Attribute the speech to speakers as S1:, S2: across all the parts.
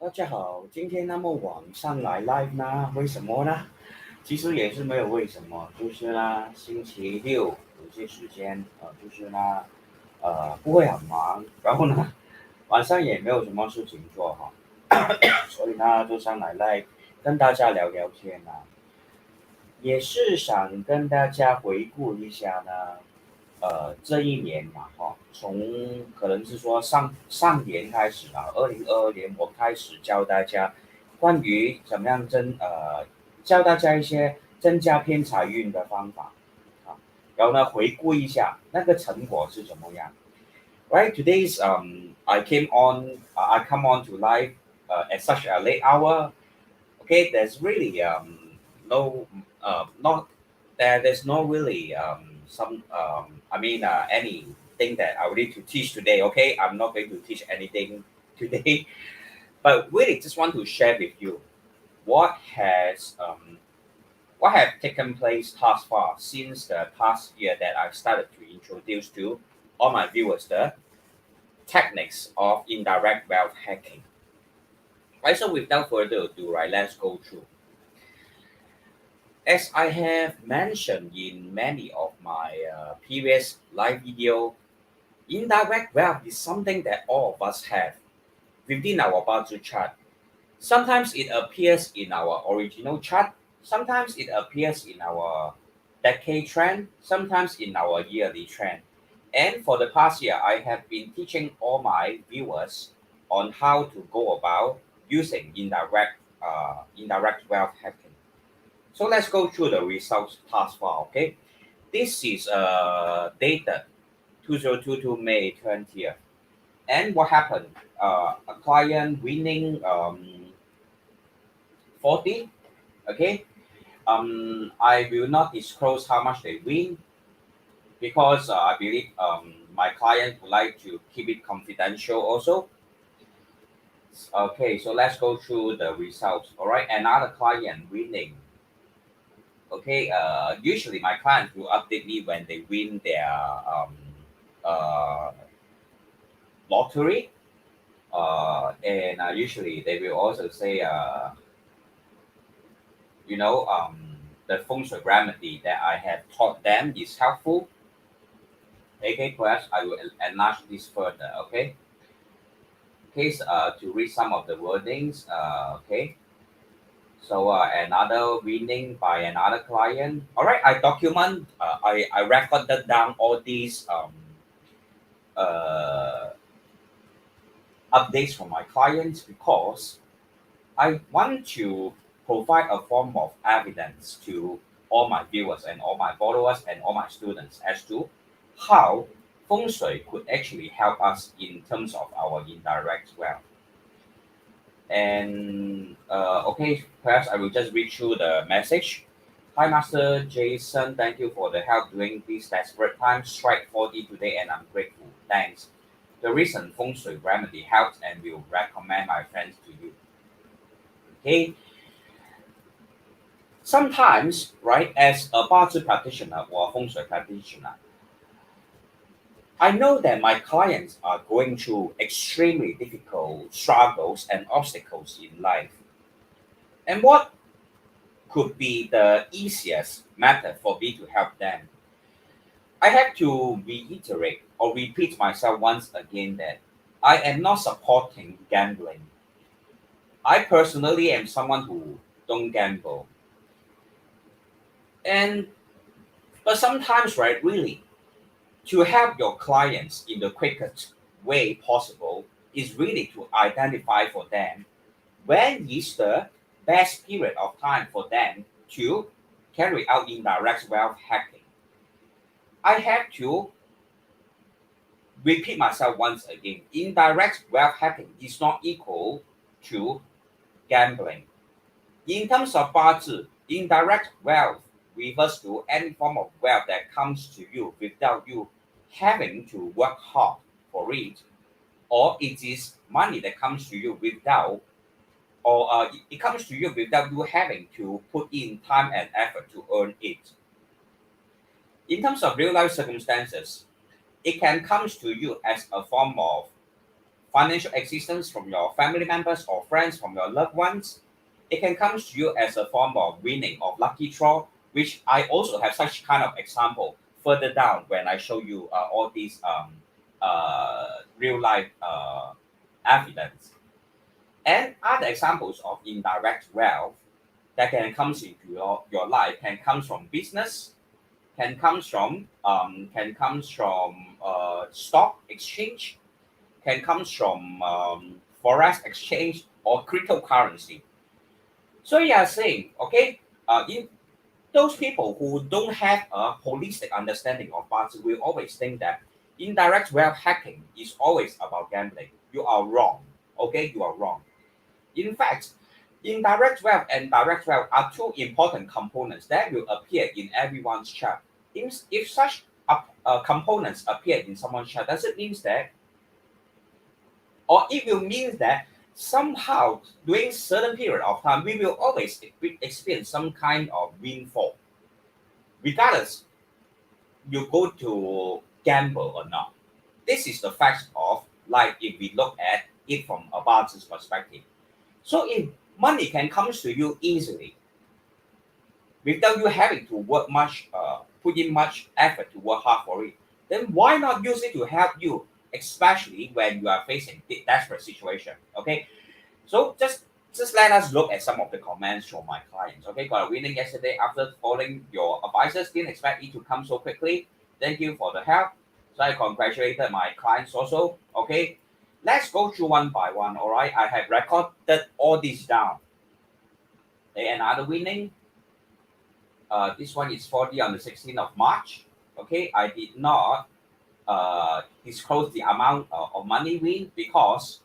S1: 大家好，今天那么晚上来 live 呢？为什么呢？其实也是没有为什么，就是呢，星期六有些时间，就是呢，不会很忙，然后呢，晚上也没有什么事情做哈，所以呢，就上来跟大家聊聊天啊，也是想跟大家回顾一下呢，这一年嘛，哈，从可能是说上年开始啊，2022年我开始教大家关于怎么样教大家一些增加偏财运的方法啊，然后呢回顾一下那个成果是怎么样。Right, today's I come on to live at such a late hour. Okay, there's really no not there's no really some anything that I will need to teach today. Okay, I'm not going to teach anything today, but really just want to share with you what has what have taken place thus far since the past year that I've started to introduce to all my viewers the techniques of indirect wealth hacking. Right, so without further ado, right, let's go through. As I have mentioned in many of my previous live video, indirect wealth is something that all of us have within our budget chart. Sometimes it appears in our original chart, sometimes it appears in our decade trend, sometimes in our yearly trend. And for the past year, I have been teaching all my viewers on how to go about using indirect wealth hacking. So let's go through the results thus far, okay? This is dated 2022 May 20th. And what happened? A client winning 40, okay? I will not disclose how much they win because I believe my client would like to keep it confidential also. Okay, so let's go through the results. All right, another client winning. Okay, usually my clients will update me when they win their uh, lottery, and usually they will also say, you know, the feng shui remedy that I have taught them is helpful. Okay, perhaps I will enlarge this further. Okay, okay, so, to read some of the wordings. Okay, so another winning by another client. All right, I document. I recorded down all these uh, updates from my clients because I want to provide a form of evidence to all my viewers and all my followers and all my students as to how feng shui could actually help us in terms of our indirect wealth. And okay, perhaps I will just read through the message. Hi, Master Jason. Thank you for the help during these desperate times. Strike 40 today, and I'm grateful. Thanks. The recent feng shui remedy helps and will recommend my friends to you. Okay, sometimes, right, as a Bazi practitioner or a feng shui practitioner, I know that my clients are going through extremely difficult struggles and obstacles in life. And what could be the easiest method for me to help them? I have to reiterate or repeat myself once again that I am not supporting gambling. I personally am someone who don't gamble. And but sometimes, right, really, to help your clients in the quickest way possible is really to identify for them when is the best period of time for them to carry out indirect wealth hacking. I have to repeat myself once again. Indirect wealth hacking is not equal to gambling. In terms of Bazi, indirect wealth refers to any form of wealth that comes to you without you having to work hard for it, or it is money that comes to you without, or it comes to you without you having to put in time and effort to earn it. In terms of real life circumstances, it can come to you as a form of financial assistance from your family members or friends, from your loved ones, it can come to you as a form of winning of lucky draw, which I also have such kind of example further down when I show you all these real life evidence. And other examples of indirect wealth that can comes into your life can come from business, can comes from stock exchange, can comes from forex exchange or cryptocurrency. So you are saying, okay, in those people who don't have a holistic understanding of budget will always think that indirect wealth hacking is always about gambling. You are wrong. Okay, you are wrong. In fact, indirect wealth and direct wealth are two important components that will appear in everyone's chart. If such components appear in someone's chart, does it mean that, or it will mean that somehow during certain period of time, we will always experience some kind of windfall, regardless you go to gamble or not. This is the fact of life if we look at it from a business perspective. So if money can come to you easily without you having to work much, put in much effort to work hard for it, then why not use it to help you, especially when you are facing desperate situation? Okay, so just let us look at some of the comments from my clients. Okay, got a winning yesterday after following your advices. Didn't expect it to come so quickly. Thank you for the help. So I congratulated my clients also. Okay, let's go through one by one. All right, I have recorded all this down. Okay, another winning. This one is 40 on the 16th of March. Okay, I did not disclose the amount of money win because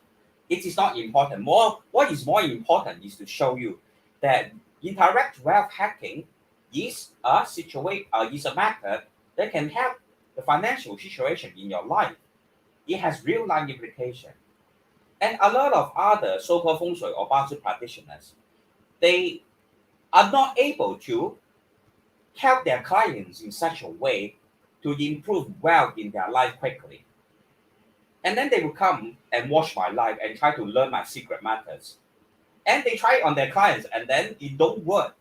S1: it is not important. What is more important is to show you that indirect wealth hacking is a method that can help the financial situation in your life. It has real life implication. And a lot of other so-called feng shui or Baozi practitioners, they are not able to help their clients in such a way to improve wealth in their life quickly. And then they will come and watch my life and try to learn my secret methods. And they try it on their clients and then it don't work.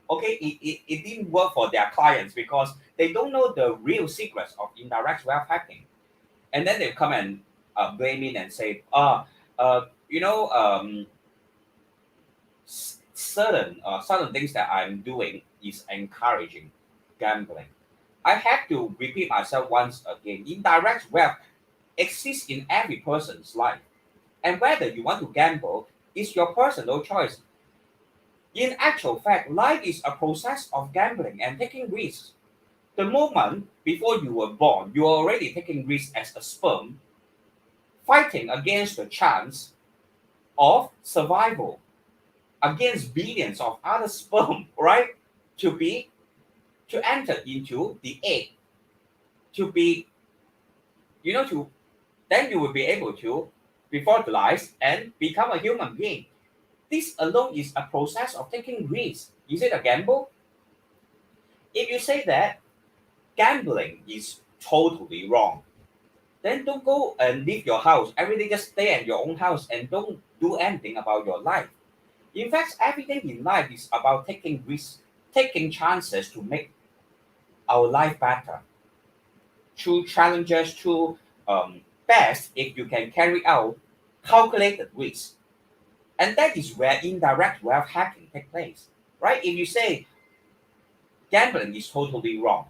S1: Okay, it didn't work for their clients because they don't know the real secrets of indirect wealth hacking. And then they come and blame me and say, you know, certain things that I'm doing is encouraging gambling. I have to repeat myself once again. Indirect wealth exists in every person's life, and whether you want to gamble is your personal choice. In actual fact, life is a process of gambling and taking risks. The moment before you were born, you are already taking risks as a sperm, fighting against the chance of survival against billions of other sperm, right? To be to enter into the egg, to be, to then you will be able to be fertilized and become a human being. This alone is a process of taking risks. Is it a gamble? If you say that gambling is totally wrong, then don't go and leave your house. Every day just stay at your own house and don't do anything about your life. In fact, everything in life is about taking risks, taking chances to make our life better. Through challenges, through best if you can carry out calculated risks. And that is where indirect wealth hacking takes place. Right? If you say gambling is totally wrong,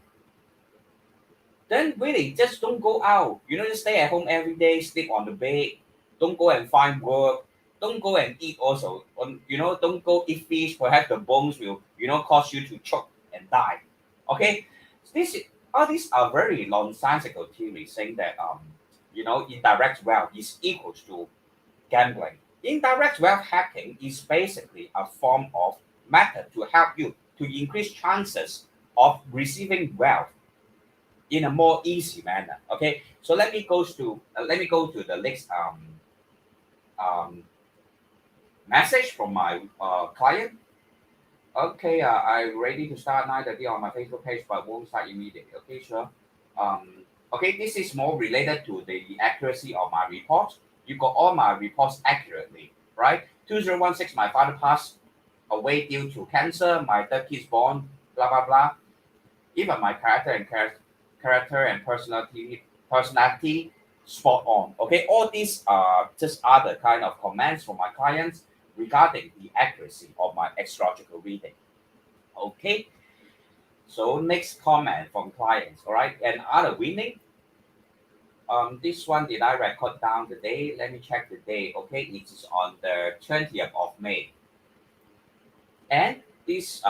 S1: then really just don't go out. Just stay at home every day, sleep on the bed, don't go and find work, don't go and eat also. Don't go eat fish, perhaps the bones will, cause you to choke and die. Okay? This all these are very nonsensical theories saying that indirect wealth is equal to gambling. Indirect wealth hacking is basically a form of method to help you to increase chances of receiving wealth in a more easy manner. Okay, so let me go to the next um, message from my client. Okay, I'm ready to start 9:30 on my Facebook page, but won't start immediately. Okay, sure. Um, okay, this is more related to the accuracy of my report. You got all my reports accurately, right? 2016, my father passed away due to cancer. My third kid is born, blah blah blah. Even my character and personality spot on. Okay, all these are just other kind of comments from my clients regarding the accuracy of my astrological reading. Okay, so next comment from clients. All right, and other winning. This one did I record down the day? Let me check the day. Okay, it is on the 20th of May. And this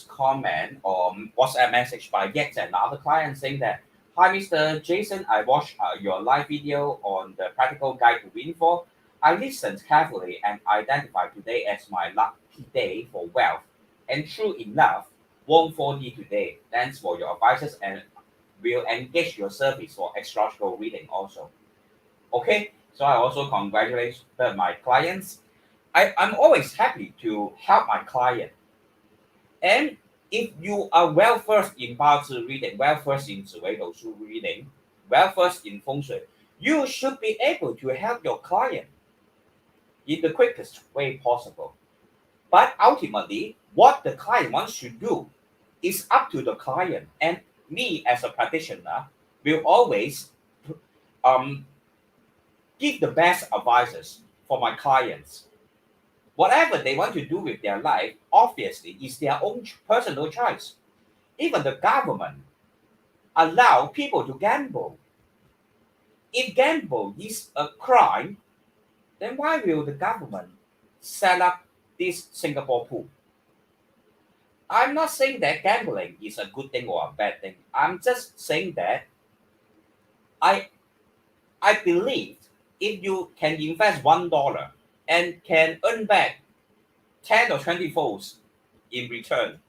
S1: comment or WhatsApp message by yet another client saying that, "Hi, Mr. Jason, I watched your live video on the practical guide to windfall. I listened carefully and identified today as my lucky day for wealth. And true enough, won 40 today. Thanks for your advices and will engage your service for astrological reading also." Okay, so I also congratulate my clients. I'm always happy to help my client. And if you are well versed in 八字 reading, well versed in 紫微斗数 reading, well versed in feng shui, you should be able to help your client in the quickest way possible. But ultimately, what the client wants to do is up to the client. And me as a practitioner will always um, give the best advices for my clients. Whatever they want to do with their life, obviously, is their own personal choice. Even the government allow people to gamble. If gamble is a crime, then why will the government set up this Singapore pool? I'm not saying that gambling is a good thing or a bad thing. I'm just saying that I I believe if you can invest $1 and can earn back 10 or 20 folds in return,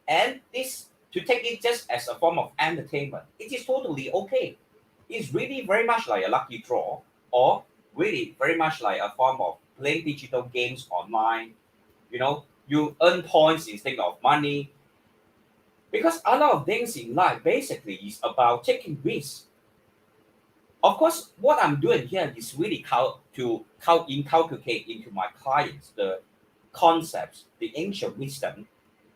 S1: and this to take it just as a form of entertainment, it is totally okay. It's really very much like a lucky draw, or really very much like a form of playing digital games online. You earn points instead of money, because a lot of things in life basically is about taking risks. Of course, what I'm doing here is really inculcate into my clients the concepts, the ancient wisdom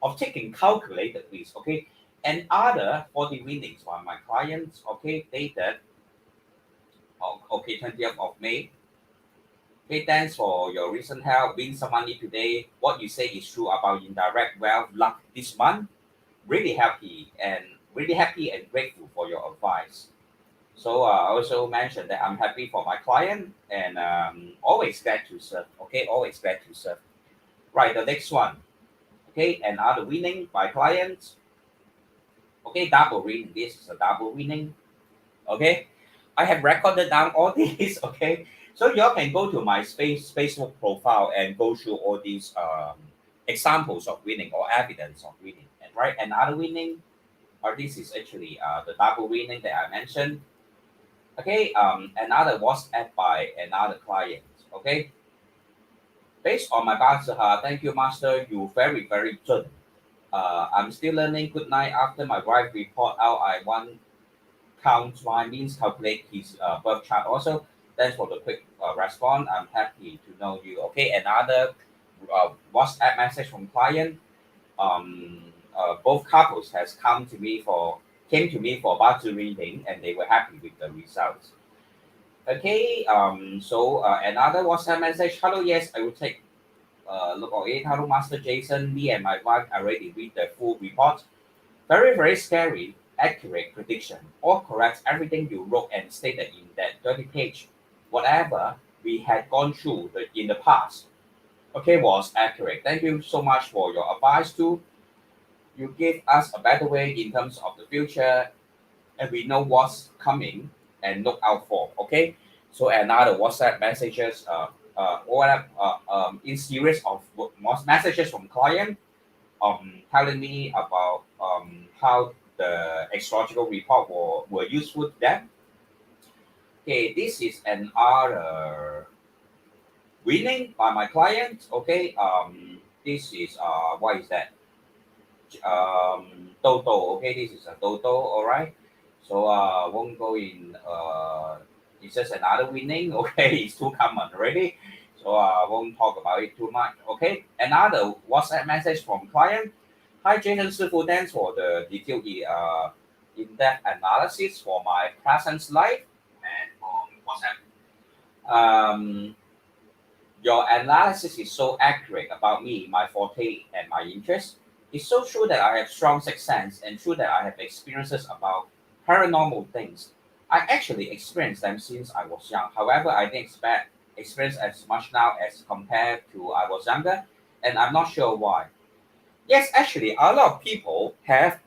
S1: of taking calculated risks. Okay, and other 40 winnings by my clients. Okay, dated. Okay, 20th of May. Okay, thanks for your recent help. Win some money today. What you say is true about indirect wealth luck this month. Really happy and grateful for your advice. So I also mentioned that I'm happy for my client and always glad to serve. Okay, always glad to serve. Right, the next one. Okay, another winning by clients. Okay, double winning. This is a double winning. Okay, I have recorded down all these. Okay, so y'all can go to my Facebook profile and go through all these examples of winning or evidence of winning. And right, another winning, or this is actually the double winning that I mentioned. Okay, another WhatsApp by another client. Okay, based on my Baziha, thank you, Master. You very, very good. I'm still learning. Good night. After my wife report out, I want count my means calculate his birth chart. Also, thanks for the quick response. I'm happy to know you. Okay, another WhatsApp message from client. Both couples has came to me for Bazi reading, and they were happy with the results. Okay, so another WhatsApp message. Hello, yes, I will take a look at it. Hello, Master Jason. Me and my wife already read the full report. Very, very scary, accurate prediction. All correct everything you wrote and stated in that 30 page. Whatever we had gone through in the past, okay, was accurate. Thank you so much for your advice too. You give us a better way in terms of the future, and we know what's coming and look out for. Okay, so another WhatsApp messages, in series of messages from client, telling me about how the astrological report were useful to them. Okay, this is another winning by my client. Okay, this is what is that? Toto. Okay, this is a Toto. All right. So won't go It's just another winning. Okay, it's too common already, so I won't talk about it too much. Okay, another WhatsApp message from client. Hi Jason Sifu, thanks for the detailed in-depth analysis for my present life and from WhatsApp. Um, your analysis is so accurate about me, my forte, and my interests. It's so true that I have strong sixth sense and true that I have experiences about paranormal things. I actually experienced them since I was young. However, I didn't experience as much now as compared to I was younger, and I'm not sure why. Yes, actually, a lot of people have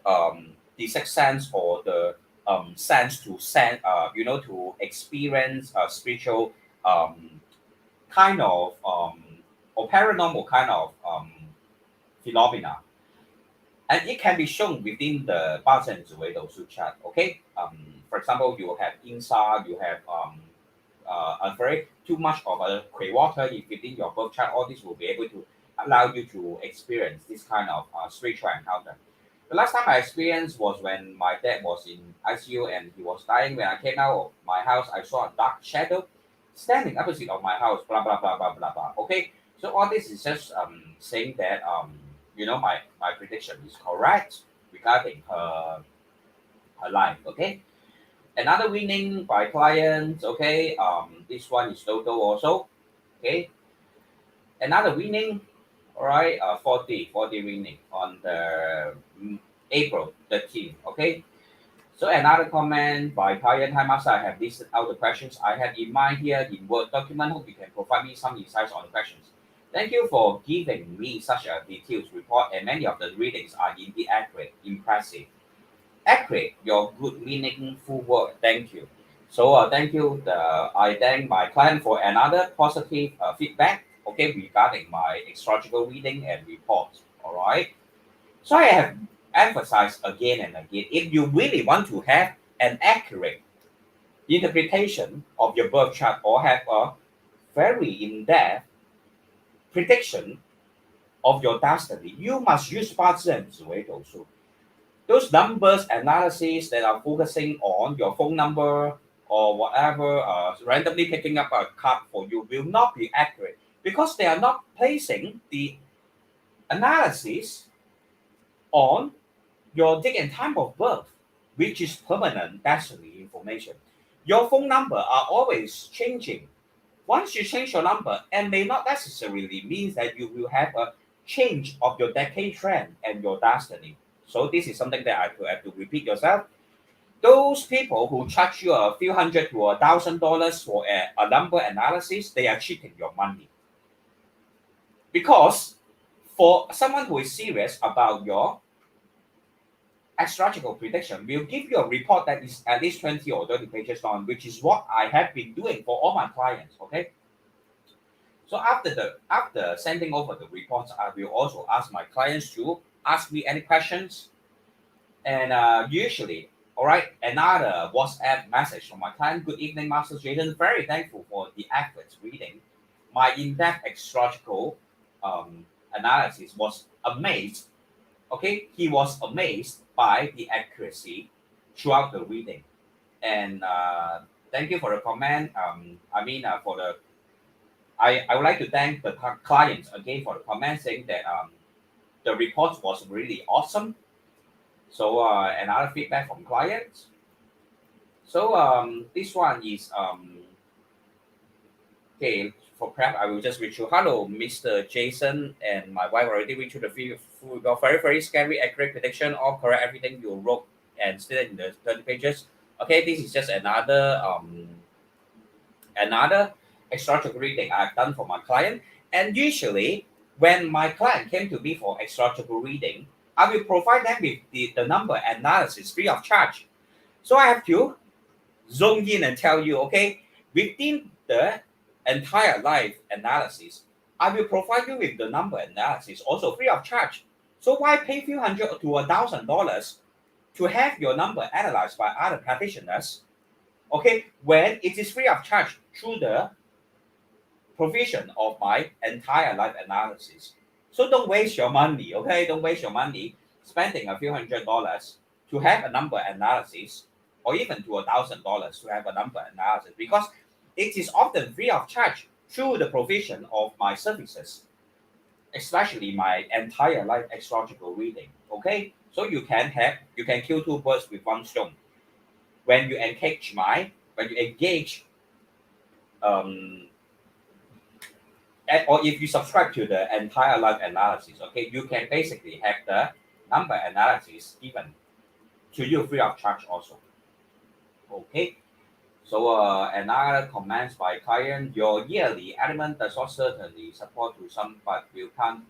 S1: the sixth sense or the sense to to experience spiritual um, kind of or paranormal kind of phenomena, and it can be shown within the 八正紫微斗数 chart. Okay, for example, you have INSA, you have a very too much of a gray water if within your birth chart. All this will be able to allow you to experience this kind of spiritual encounter. The last time I experienced was when my dad was in ICU and he was dying. When I came out of my house, I saw a dark shadow standing opposite of my house. Blah blah blah blah blah blah. Okay, so all this is just saying that my prediction is correct regarding her life. Okay, another winning by clients. Okay, this one is Toto also. Okay, another winning. All right, 40 winning on the April 13th. Okay, so another comment by client. Hi Master, I have listed out the questions I had in mind here in Word document. Hope you can provide me some insights on the questions. Thank you for giving me such a detailed report, and many of the readings are indeed accurate, impressive. Accurate, your good, meaningful word. Thank you. So thank you. I thank my client for another positive feedback. Okay, regarding my astrological reading and reports. All right. So I have emphasized again and again. If you really want to have an accurate interpretation of your birth chart or have a very in-depth prediction of your destiny, you must use 八字and紫微斗数. Those numbers analysis that are focusing on your phone number or whatever, randomly picking up a card for you will not be accurate because they are not placing the analysis on your date and time of birth, which is permanent destiny information. Your phone number are always changing. Once you change your number, and may not necessarily means that you will have a change of your decade trend and your destiny. So this is something that I have to repeat yourself. Those people who charge you a few hundred to $1,000 for a number analysis, they are cheating your money. Because for someone who is serious about your astrological prediction, will give you a report that is at least 20 or 30 pages long, which is what I have been doing for all my clients. Okay. So after sending over the reports, I will also ask my clients to ask me any questions. And usually, all right, another WhatsApp message from my client. Good evening, Master Jason. Very thankful for the efforts reading. My in-depth astrological analysis was amazed. Okay, he was amazed by the accuracy throughout the reading. And thank you for the comment. For the I would like to thank the clients again for the comment saying that the report was really awesome. So another feedback from clients. So this one is okay. For prep, I will just read you. Hello, Mr. Jason, and my wife already read you the very very scary accurate prediction. All correct, everything you wrote and stated in the 30 pages. Okay, this is just another astrological reading I've done for my client. And usually, when my client came to me for astrological reading, I will provide them with the number analysis free of charge. So I have to zoom in and tell you, okay, within the entire life analysis, I will provide you with the number analysis also free of charge. So why pay few hundred to $1,000 to have your number analyzed by other practitioners? Okay, when it is free of charge through the provision of my entire life analysis. So don't waste your money, okay? Don't waste your money spending a few $100s to have a number analysis or even to $1,000 to have a number analysis, because it is often free of charge through the provision of my services, especially my entire life astrological reading. Okay, so you can kill two birds with one stone when you engage um, or if you subscribe to the entire life analysis. Okay, you can basically have the number analysis given to you free of charge also. Okay, so another comments by client: your yearly element does not certainly support to some, but you can't.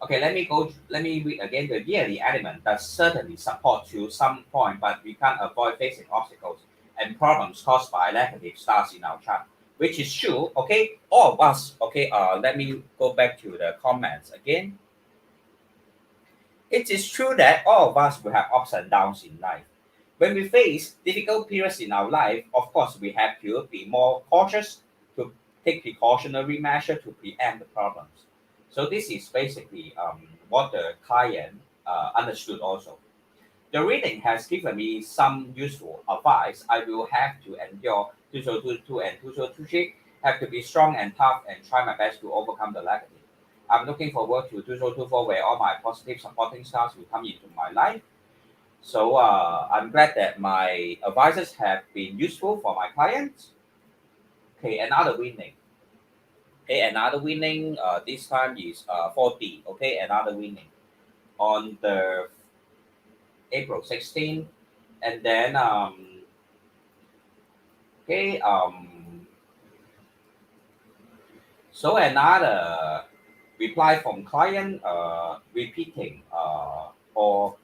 S1: Okay, let me read again. The yearly element does certainly support to some point, but we can't avoid facing obstacles and problems caused by negative stars in our chart, which is true. Okay, all of us. Okay, let me go back to the comments again. It is true that all of us will have ups and downs in life. When we face difficult periods in our life, of course, we have to be more cautious to take precautionary measure to preempt the problems. So this is basically what the client understood also. The reading has given me some useful advice. I will have to endure 2022 and 2023, have to be strong and tough and try my best to overcome the negative. I'm looking forward to 2024 where all my positive supporting stars will come into my life. So I'm glad that my advices have been useful for my clients. Okay, another winning. Okay, another winning. This time is 40. Okay, another winning on the April 16th, and then okay so another reply from client repeating or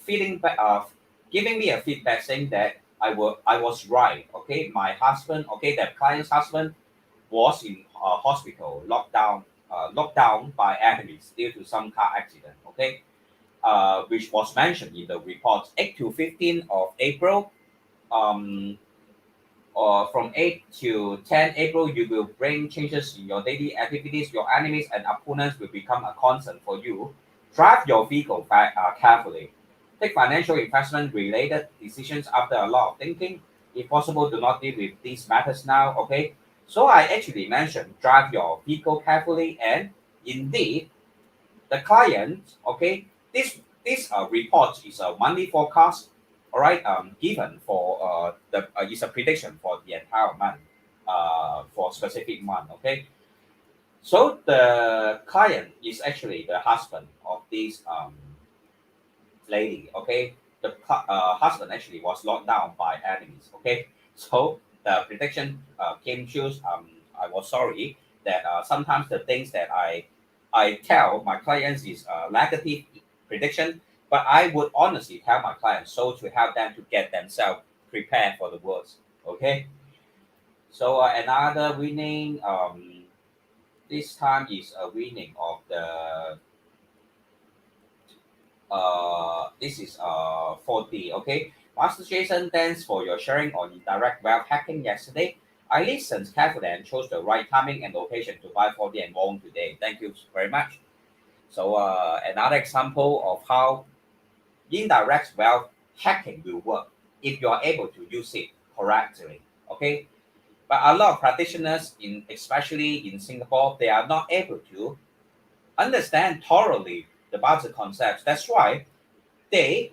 S1: feeding back, giving me a feedback saying that I was right. Okay, my husband, okay, the client's husband was in hospital, locked down by enemies due to some car accident. Okay, which was mentioned in the report 8 to 15 of April. Um, or from 8 to 10 April, you will bring changes in your daily activities. Your enemies and opponents will become a concern for you. Drive your vehicle carefully. Take financial investment related decisions after a lot of thinking. If possible, do not deal with these matters now. Okay. So I actually mentioned drive your vehicle carefully, and indeed, the client, okay, this report is a monthly forecast, all right, given for the is a prediction for the entire month, for specific month, okay. So the client is actually the husband of this lady, okay. The husband actually was locked down by enemies, okay. So the prediction came true. I was sorry that sometimes the things that I tell my clients is negative prediction, but I would honestly tell my clients so to help them to get themselves prepared for the worst, okay. So another winning this time is a winning of the this is 40. Okay, Master Jason, thanks for your sharing on indirect wealth hacking yesterday. I listened carefully and chose the right timing and location to buy 40 and won today. Thank you very much. So another example of how indirect wealth hacking will work if you are able to use it correctly. Okay, but a lot of practitioners in especially in Singapore, they are not able to understand thoroughly about the concepts. That's why they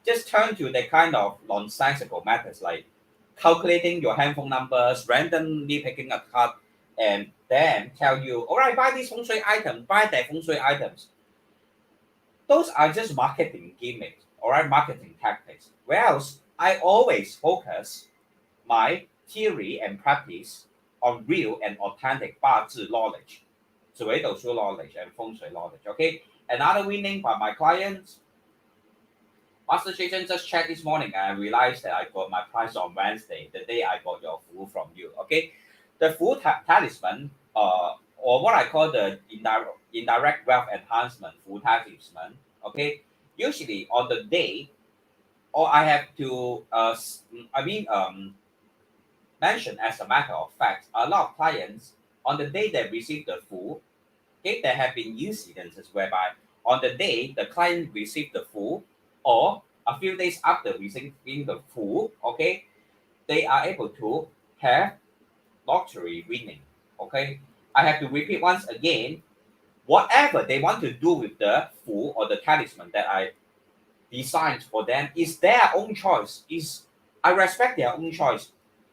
S1: just turn to the kind of nonsensical methods like calculating your handphone numbers, randomly picking a card, and then tell you, all right, buy this feng shui item, buy that feng shui items. Those are just marketing gimmicks, all right, marketing tactics. Whereas I always focus my theory and practice on real and authentic 八字 knowledge, 紫微斗数 knowledge and feng shui knowledge. Okay, another winning by my clients. Master Jason just checked this morning and I realized that I got my price on Wednesday, the day I got your Fu from you. Okay, the Fu talisman, or what I call the indirect wealth enhancement Fu talisman. Okay, usually on the day, or I have to, mention as a matter of fact, a lot of clients on the day they receive the Fu, okay, there have been incidences whereby on the day the client received the Fu, or a few days after receiving the food, okay, they are able to have lottery winning. Okay, I have to repeat once again. Whatever they want to do with the food or the talisman that I designed for them is their own choice. Is I respect their own choice.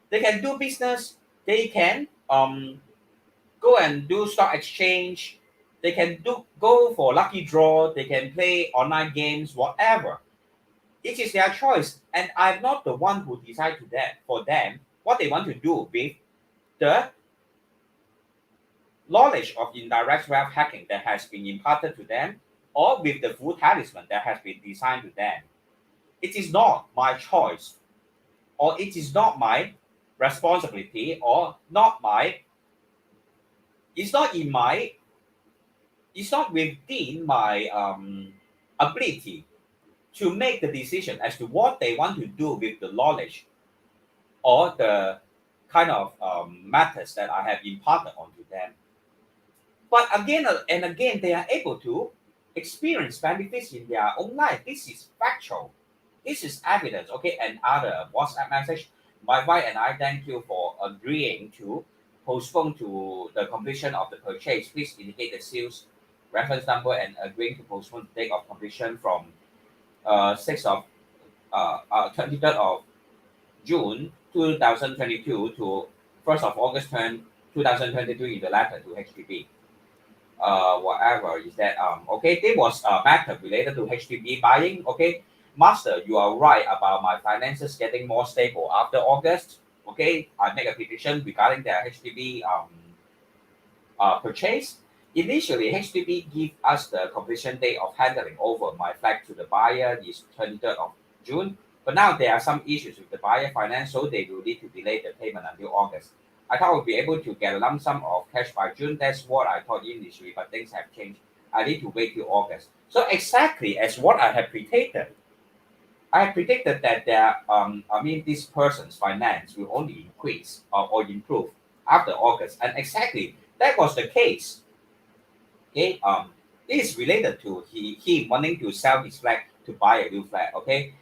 S1: They can do business. They can go and do stock exchange. They can do go for lucky draw. They can play online games. Whatever. It is their choice, and I'm not the one who decide to that for them what they want to do with the knowledge of indirect wealth hacking that has been imparted to them, or with the full talisman that has been designed to them. It is not my choice, or it is not my responsibility, or not my. It's not in my. It's not within my ability to make the decision as to what they want to do with the knowledge or the kind of methods that I have imparted onto them. But again and again, they are able to experience benefits in their own life. This is factual. This is evidence. Okay, and other WhatsApp message. My wife and I thank you for agreeing to postpone to the completion of the purchase. Please indicate the sales reference number and agreeing to postpone the date of completion from 6th of 23rd of June 2022 to 1st of August 2023 in the letter to HDB. Whatever is that okay, there was a matter related to HDB buying. Okay, master, you are right about my finances getting more stable after August. Okay, I make a prediction regarding the HDB purchase. Initially, HDB give us the completion date of handling over my flat to the buyer is 23rd of June, but now there are some issues with the buyer finance, so they will need to delay the payment until August. I thought I would be able to get a lump sum of cash by June. That's what I thought initially, but things have changed. I need to wait till August. So exactly as what I have predicted. I have predicted that this person's finance will only increase or improve after August, and exactly that was the case. Okay, this is related to he wanting to sell his flat to buy a new flat. Okay,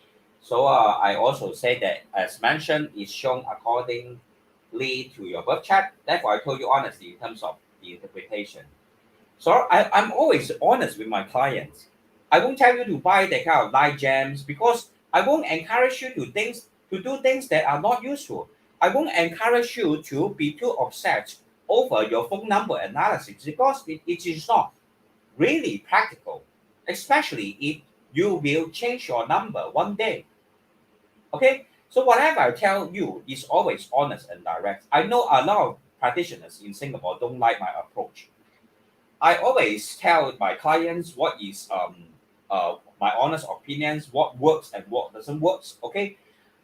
S1: so I also say that as mentioned is shown accordingly to your birth chart. Therefore, I told you honestly in terms of the interpretation. So I'm always honest with my clients. I won't tell you to buy that kind of light gems because I won't encourage you to do things that are not useful. I won't encourage you to be too obsessed over your phone number analysis because it is not really practical, especially if you will change your number one day. Okay, so whatever I tell you is always honest and direct. I know a lot of practitioners in Singapore don't like my approach. I always tell my clients what is my honest opinions, what works and what doesn't work. Okay,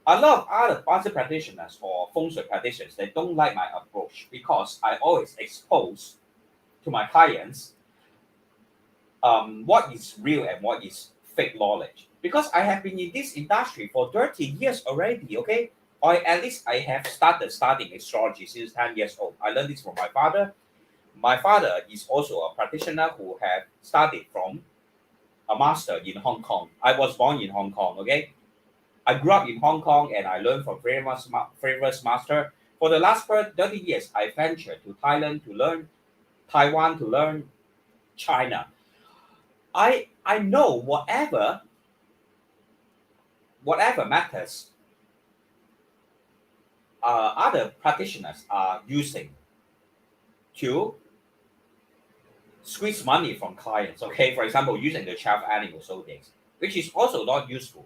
S1: a lot of other budget practitioners or feng shui practitioners they don't like my approach because I always expose to my clients what is real and what is fake knowledge. Because I have been in this industry for 30 years already, okay? Or at least I have started studying astrology since 10 years old. I learned this from my father. My father is also a practitioner who have studied from a master in Hong Kong. I was born in Hong Kong, okay? I grew up in Hong Kong and I learned from famous master. For the last 30 years, I ventured to Thailand to learn, Taiwan to learn, China. I know whatever methods other practitioners are using to squeeze money from clients. Okay, for example, using the 12 animal zodiacs, which is also not useful.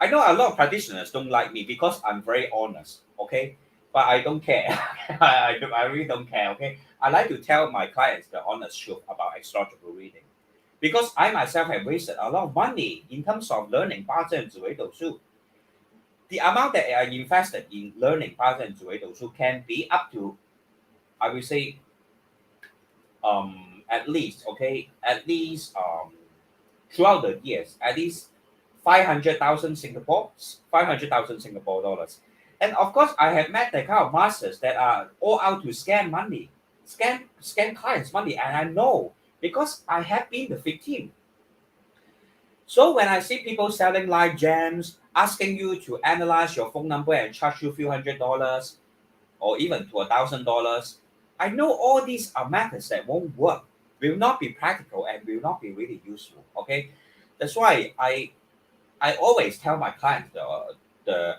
S1: I know a lot of practitioners don't like me because I'm very honest. Okay, but I don't care. I really don't care. Okay, I like to tell my clients the honest truth about astrological reading. Because I myself have wasted a lot of money in terms of learning 八字紫微斗数. The amount that I invested in learning 八字紫微斗数 can be up to, I will say, at least, okay, at least throughout the years, at least 500,000 Singapore dollars. And of course, I have met the kind of masters that are all out to scam money, scam clients' money, and I know because I have been the victim. So when I see people selling live gems, asking you to analyze your phone number and charge you a few $100 or even to $1,000, I know all these are methods that won't work, will not be practical and will not be really useful. Okay, that's why I always tell my clients the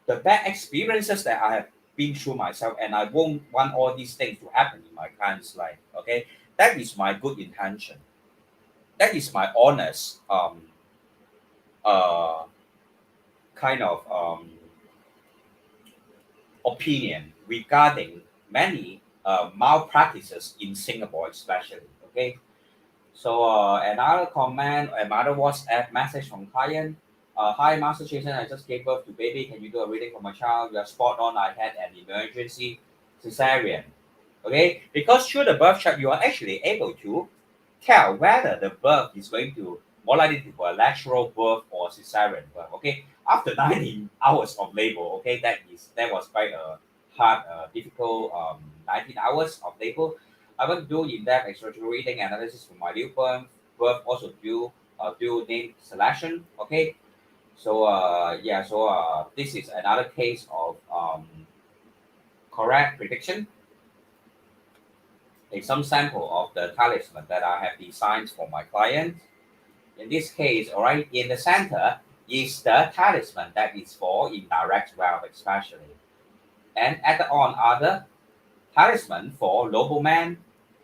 S1: bad experiences that I have been through myself, and I won't want all these things to happen in my client's life. Okay, that is my good intention. That is my honest uh, kind of opinion regarding many malpractices in Singapore, especially. Okay, so another comment, another WhatsApp message from client. Hi, Master Jason. I just gave birth to baby. Can you do a reading for my child? You're spot on. I had an emergency cesarean. Okay, because through the birth chart, you are actually able to tell whether the birth is going to more likely to be a natural birth or cesarean birth. Okay, after 19 hours of labor. Okay, that was quite a hard, difficult 19 hours of labor. I will do in-depth exploratory reading analysis for my newborn birth, also do name selection. Okay, so yeah, so this is another case of correct prediction. A some sample of the talisman that I have designed for my client. In this case, all right, in the center is the talisman that is for indirect wealth, especially, and add on other talisman for nobleman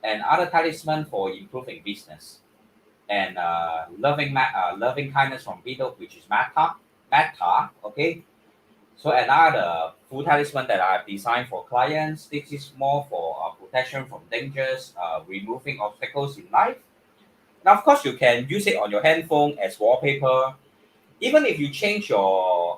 S1: and other talisman for improving business and loving kindness from widow, which is metta. Okay, so another full talisman that I've designed for clients. This is more for protection from dangers, removing obstacles in life. Now, of course, you can use it on your handphone as wallpaper. Even if you change to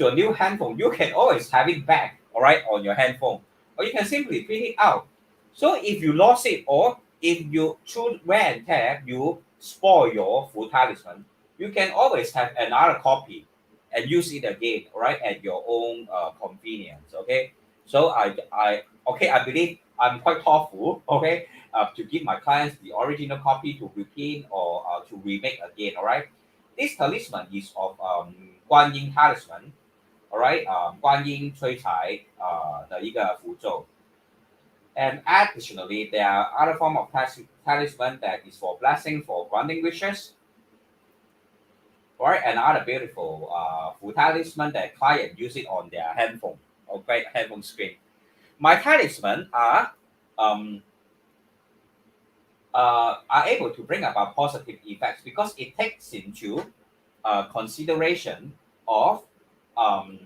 S1: a new handphone, you can always have it back, all right, on your handphone, or you can simply print it out. So if you lost it or if you through wear and tear you spoil your full talisman, you can always have another copy and use it again, all right, at your own convenience. Okay, so I believe I'm quite thoughtful. Okay, to give my clients the original copy to reprint or to remake again. All right, this talisman is of 观音 talisman, alright, 观音催财的一个符咒. And additionally, there are other form of talisman that is for blessing, for granting wishes, alright, and other beautiful full talisman that client use it on their handphone or handphone screen. My talisman um, are able to bring about positive effects because it takes into consideration of um,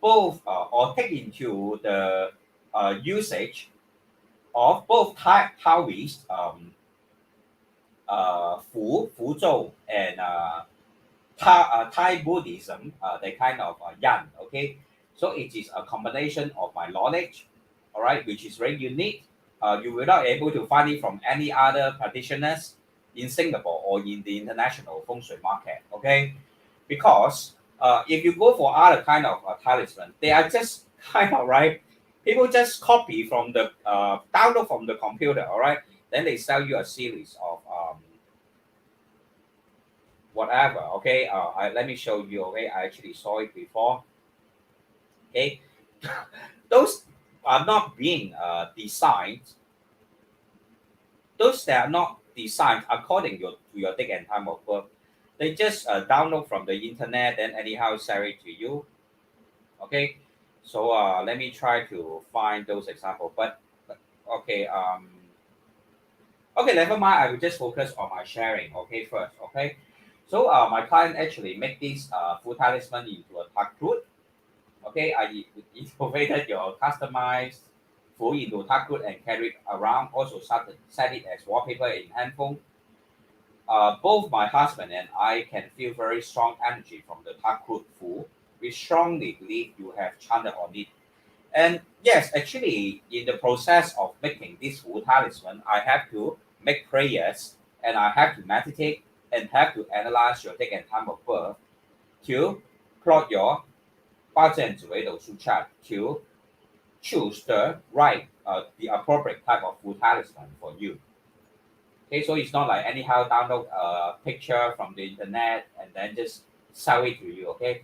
S1: both or take into the usage of both Taoist 符咒 and Thai Buddhism, the kind of yan. Okay, so it is a combination of my knowledge, all right, which is very unique. You will not able to find it from any other practitioners in Singapore or in the international feng shui market. Okay, because if you go for other kind of talisman, they are just kind of right. People just copy from the download from the computer, all right. Then they sell you a series of whatever. Okay, let me show you. Okay, I actually saw it before. Okay, those are not being designed. Those that are not designed according to your date and time of birth. They just download from the internet and anyhow sell it to you. Okay, so let me try to find those examples. But okay, okay, never mind. I will just focus on my sharing. Okay, first. Okay, so my client actually make this full talisman into a tuck root. Okay, I innovated your customized full into tuck root and carry it around. Also set it as wallpaper in handphone. Both my husband and I can feel very strong energy from the tuck root full. We strongly believe you have chanted on it. And yes, actually, in the process of making this full talisman, I have to make prayers and I have to meditate and have to analyze your date and time of birth to plot your 八正紫微斗数 chart to choose the right, the appropriate type of full talisman for you. Okay, so it's not like anyhow download a picture from the internet and then just sell it to you. Okay,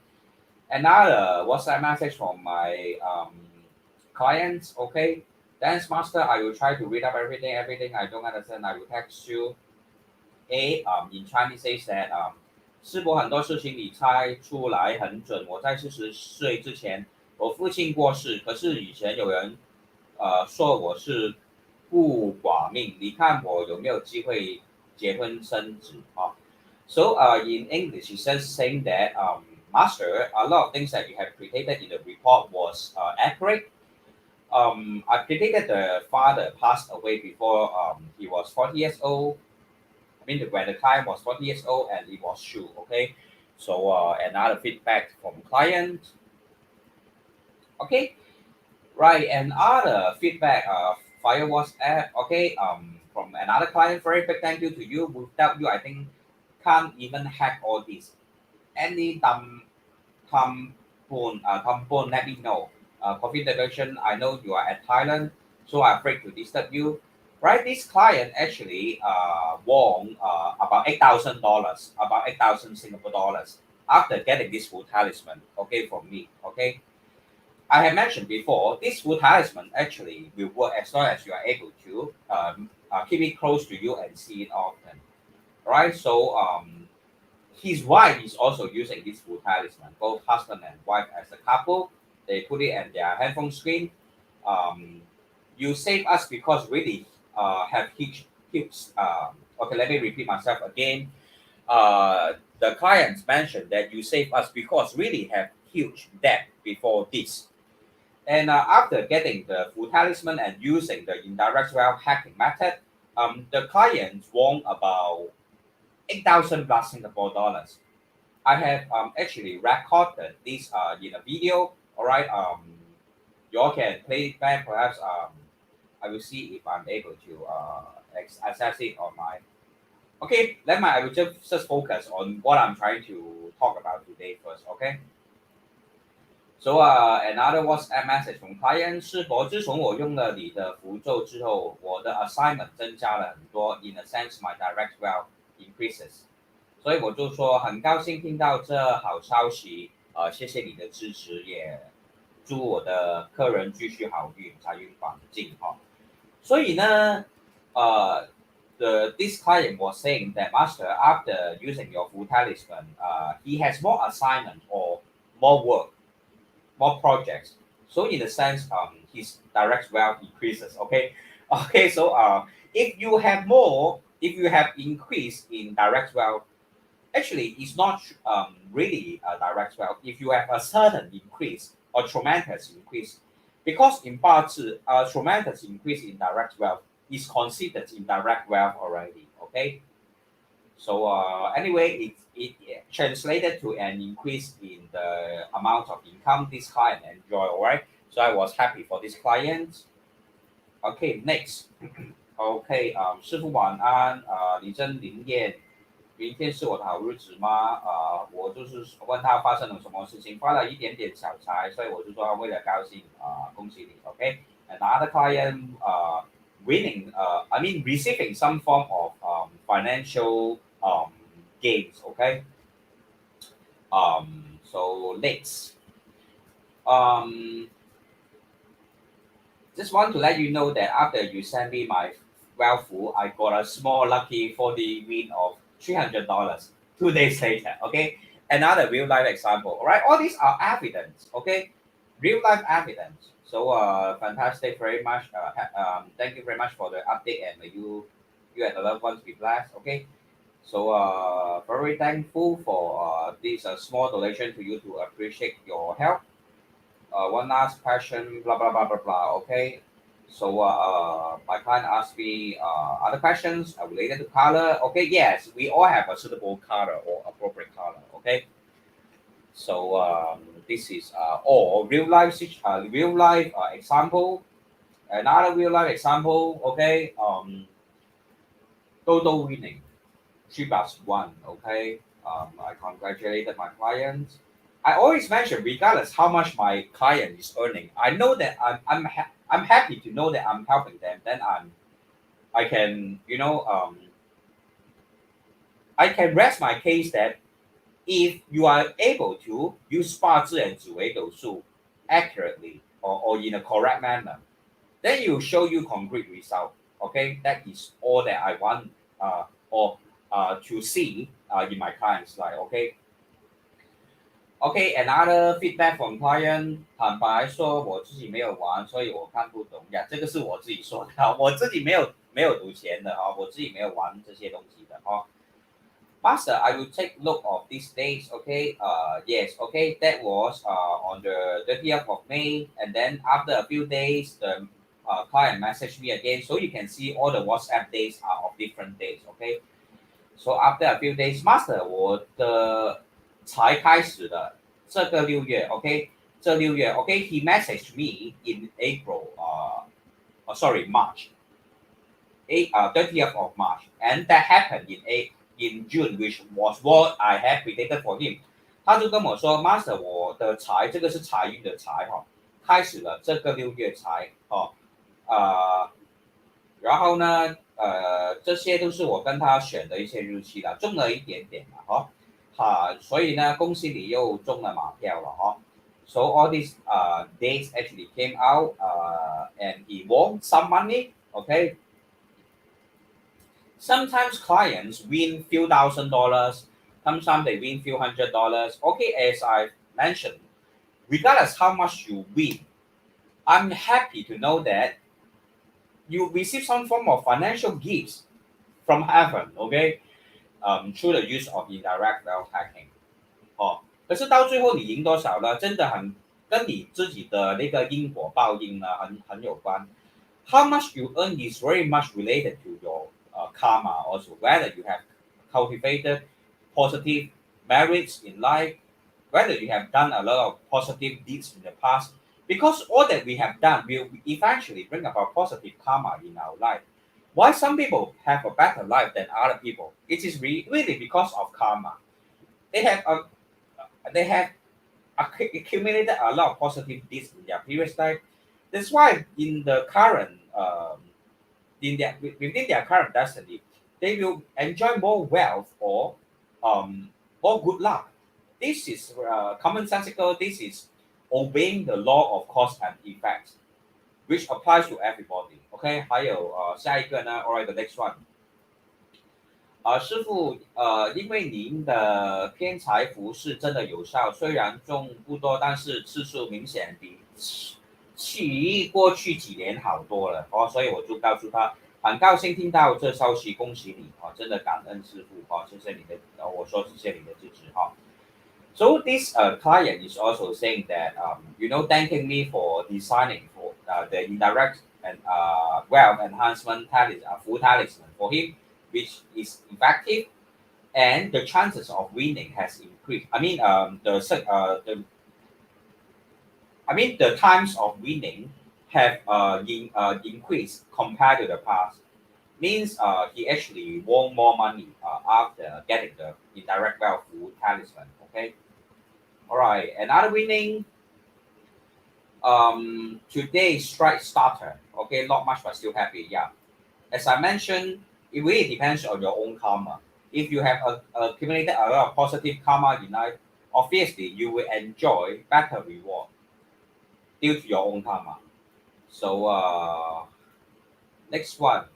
S1: another WhatsApp message from my clients. Okay, dance master, I will try to read up everything I don't understand. I will text you. In Chinese says that 师伯很多事情你猜出来很准。我在40岁之前，我父亲过世，可是以前有人说我是不寡命，你看我有没有机会结婚生子啊？So in English, it says saying that Master, a lot of things that you have predicted in the report was accurate. I predicted the father passed away before he was 40 years old. I mean, when the client was 40 years old and it was true. Okay. So another feedback from client. Okay. Right. And other feedback via WhatsApp. Okay. From another client, very big thank you to you. Without you, I think can't even hack all this. Any Tampon, let me know. Configuration, I know you are at Thailand, so I'm afraid to disturb you. Right, this client actually won about $8,000, about 8,000 Singapore dollars after getting this full talisman, okay, from me, okay. I have mentioned before, this full talisman actually will work as long as you are able to keep it close to you and see it often, right? So his wife is also using this full talisman. Both husband and wife as a couple, they put it on their handphone screen. Um, you save us because really have huge. Okay, let me repeat myself again. The clients mentioned that you save us because really have huge debt before this. And after getting the full talisman and using the indirect wealth hacking method, the clients won about 8,000 plus Singapore dollars. I have actually recorded this in a video. All right. You all can play it back. Perhaps I will see if I'm able to access it on my. Okay. I will just focus on what I'm trying to talk about today first. Okay. So another WhatsApp message from client 是否自从我用了你的符咒之后，我的 assignment 增加了很多。In a sense, my direct wealth increases. 所以我就说很高兴听到这好消息，谢谢你的支持，也祝我的客人继续好运，财运广进哈。所以呢，this client was saying that master after using your full talisman, he has more assignment or more work, more projects. So in a sense, his direct wealth increases. Okay, okay. So if you have more, if you have increase in direct wealth, actually it's not really a direct wealth. If you have a certain increase or tremendous increase, because in parts a tremendous increase in direct wealth is considered indirect wealth already. Okay, so anyway, it translated to an increase in the amount of income this client enjoy. All right, so I was happy for this client. Okay, next. OK，师傅晚安，李真林燕，明天是我的好日子吗？我就是问他发生了什么事情，发了一点点小财，所以我就说为了高兴，恭喜你，OK。Another client winning, I mean receiving some form of financial gains, OK。So next, just want to let you know that after you send me my wealth, I got a small lucky 40 win of $300 2 days later. Okay, another real life example. All right, all these are evidence. Okay, real life evidence. So fantastic, very much. Thank you very much for the update, and you and the loved ones be blessed. Okay, so very thankful for this small donation to you to appreciate your help. One last question, blah blah blah blah blah. Okay, so my client asked me other questions related to color. Okay, yes, we all have a suitable color or appropriate color. Okay, so this is all real life example. Another real life example. Okay, total winning, 3+1. Okay, I congratulated my client. I always mention, regardless how much my client is earning, I know that I'm happy to know that I'm helping them. Then I can I can rest my case that if you are able to use 八字and 紫微斗数 accurately or in a correct manner, then you show you concrete result. Okay, that is all that I want or to see in my clients' life. Okay. Okay, another feedback from client，坦白说，我自己没有玩，所以我看不懂呀。这个是我自己说的，我自己没有赌钱的啊，我自己没有玩这些东西的啊。Master, I will take look of these dates. Okay, yes, okay. That was on the 30th of May, and then after a few days, the client messaged me again, so you can see all the WhatsApp days are of different days. Okay, so after a few days, Master, 我的才开始的这个6月，OK，这6月，OK，he messaged me in April, sorry, March, 30th of March, and that happened in June, which was what I had predicted for him. 他就跟我说，Master，我的财这个是财运的财哈，开始了这个6月财哦，然后呢，这些都是我跟他选的一些日期了，中了一点点了哈，所以呢，恭喜你又中了马票了哈。So all these dates actually came out, and he won some money. Okay. Sometimes clients win few $1,000s. Sometimes they win few $100s. Okay, as I mentioned, regardless how much you win, I'm happy to know that you receive some form of financial gifts from heaven, okay? Through the use of indirect wealth hacking. 可是到最后你赢多少呢？真的很跟你自己的那个因果报应呢，很有关。How much you earn is very much related to your karma also, whether you have cultivated positive merits in life, whether you have done a lot of positive deeds in the past, because all that we have done will eventually bring about positive karma in our life. Why some people have a better life than other people? It is really because of karma. They have accumulated a lot of positive deeds in their previous life. That's why in the current within their current destiny, they will enjoy more wealth or more good luck. This is commonsensical. This is obeying the law of cause and effect, which applies to everybody. OK， 还有下一个呢 ，Alright, the next one。师傅，因为您的偏财符是真的有效，虽然中不多，但是次数明显比过去几年好多了所以我就告诉他，很高兴听到这消息，恭喜你真的感恩师傅谢谢你的，我说谢谢你的支持So this client is also saying that, thanking me for designing for the indirect and wealth enhancement full talisman for him, which is effective, and the chances of winning has increased. The times of winning have increased compared to the past. Means he actually won more money after getting the indirect wealth full talisman. Okay. All right. Another winning. Today's strike starter. Okay, not much, but still happy. Yeah. As I mentioned, it really depends on your own karma. If you have accumulated a lot of positive karma in life, obviously you will enjoy better reward due to your own karma. So next one.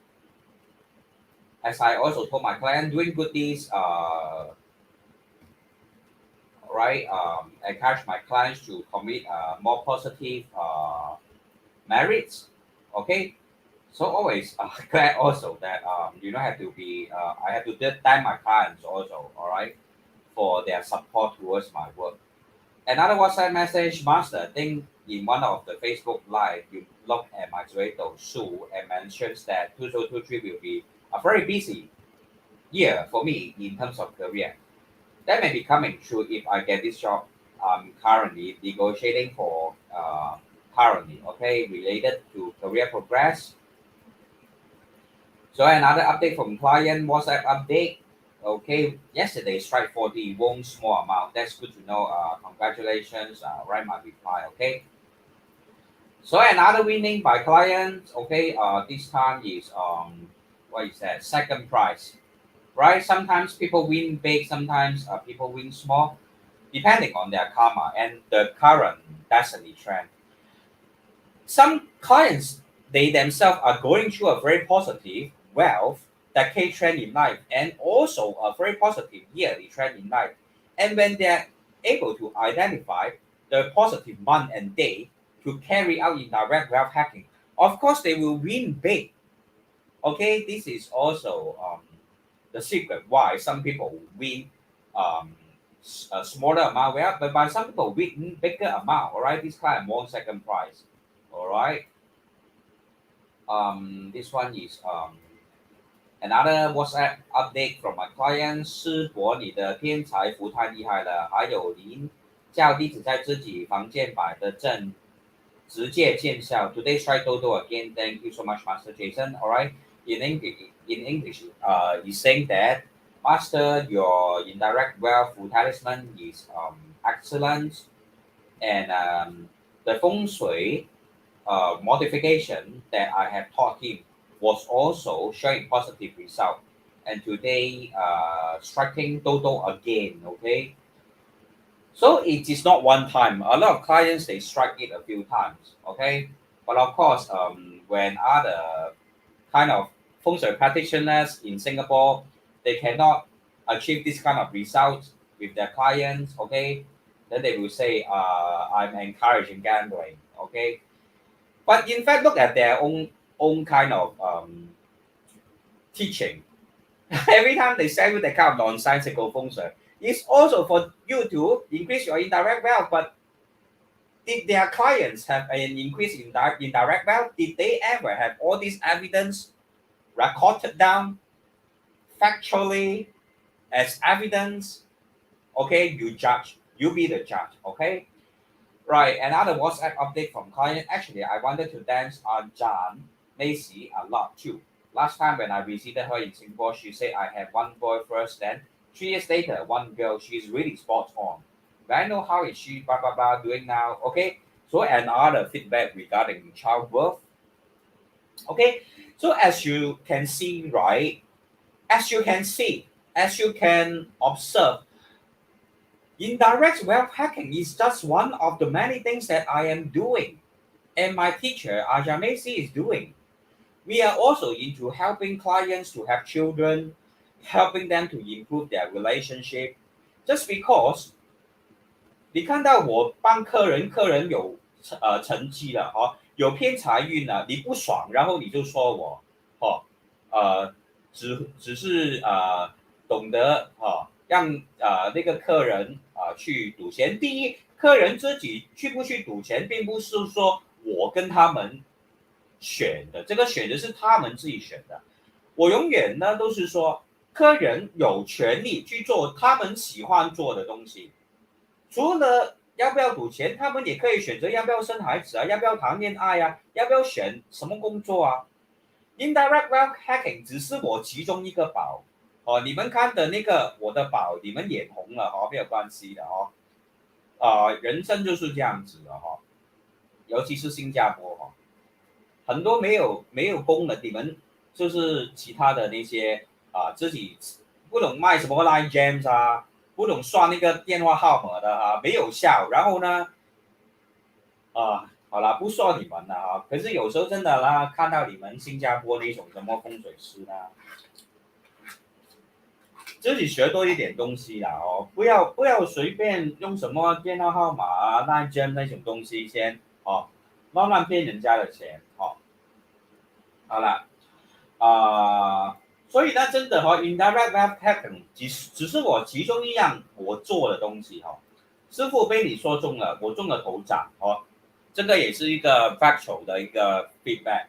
S1: As I also told my client, doing good deeds, encourage my clients to commit more positive merits. Okay, so always glad also that you don't have to be. I have to thank my clients also. All right, for their support towards my work. Another WhatsApp message, Master. I think in one of the Facebook Live, you look at my Twitter Sue and mentions that 2023 will be a very busy year for me in terms of career. That may be coming true if I get this job I'm currently negotiating for related to career progress. So another update from client, WhatsApp update. Okay, yesterday strike 40 won small amount. That's good to know. Congratulations. Write my reply. Okay. So another winning by client. Okay. This time is what is that? Second prize. right? Sometimes people win big, sometimes people win small, depending on their karma and the current destiny trend. Some clients, they themselves are going through a very positive wealth decade trend in life and also a very positive yearly trend in life. And when they're able to identify the positive month and day to carry out indirect wealth hacking, of course they will win big. Okay, this is also the secret why some people win um, a smaller amount wealth, but by some people win bigger amount. All right, this client won second prize. All right. This one is another WhatsApp update from my client. 师伯，你的偏财福太厉害了，还有您叫弟子在自己房间摆的阵，直接见效。Today's try Toto again. Thank you so much, Master Jason. All right. In English, he's saying that Master, your indirect wealth talisman is excellent, and the feng shui modification that I have taught him was also showing positive result. And today, striking Toto again. Okay, so it is not one time. A lot of clients they strike it a few times. Okay, but of course, when other kind of feng shui practitioners in Singapore, they cannot achieve this kind of results with their clients. Okay, then they will say, I'm encouraging gambling. Okay, but in fact, look at their own kind of teaching. Every time they sell you that kind of nonsensical feng shui, it's also for you to increase your indirect wealth. But did their clients have an increase in indirect wealth? Did they ever have all this evidence recorded down factually as evidence? Okay, you judge. You be the judge. Okay. Right, another WhatsApp update from client. Actually, I wanted to dance on John Macy a lot too. Last time when I visited her in Singapore, she said I had one boy first, then 3 years later, one girl. She's really spot on. May I know how is she blah blah blah doing now? Okay. So another feedback regarding childbirth. Okay. So as you can see, right? As you can see, as you can observe, indirect wealth hacking is just one of the many things that I am doing and my teacher Ajamesi is doing. We are also into helping clients to have children, helping them to improve their relationship. Just because 你看到我帮客人有成绩了有偏财运了，你不爽，然后你就说我哦呃只是懂得让那个客人去赌钱。第一，客人自己去不去赌钱，并不是说我跟他们选的，这个选择是他们自己选的。我永远呢都是说，客人有权利去做他们喜欢做的东西。除了要不要赌钱，他们也可以选择要不要生孩子啊，要不要谈恋爱啊，要不要选什么工作啊。Indirect wealth hacking 只是我其中一个宝你们看的那个我的宝，你们眼红了没有关系的人生就是这样子的尤其是新加坡很多没有功能，你们就是其他的那些自己不懂卖什么 line gems 啊，不懂算那个电话号码的没有效，然后呢好啦，不说你们了可是有时候真的啦，看到你们新加坡那种什么风水师啦，自己学多一点东西啦不要随便用什么电话号码line gem 那种东西先慢慢骗人家的钱好了所以呢，真的indirect wealth hacking 只是我其中一样我做的东西师傅被你说中了，我中了头奖这个也是一个 factual 的一个 feedback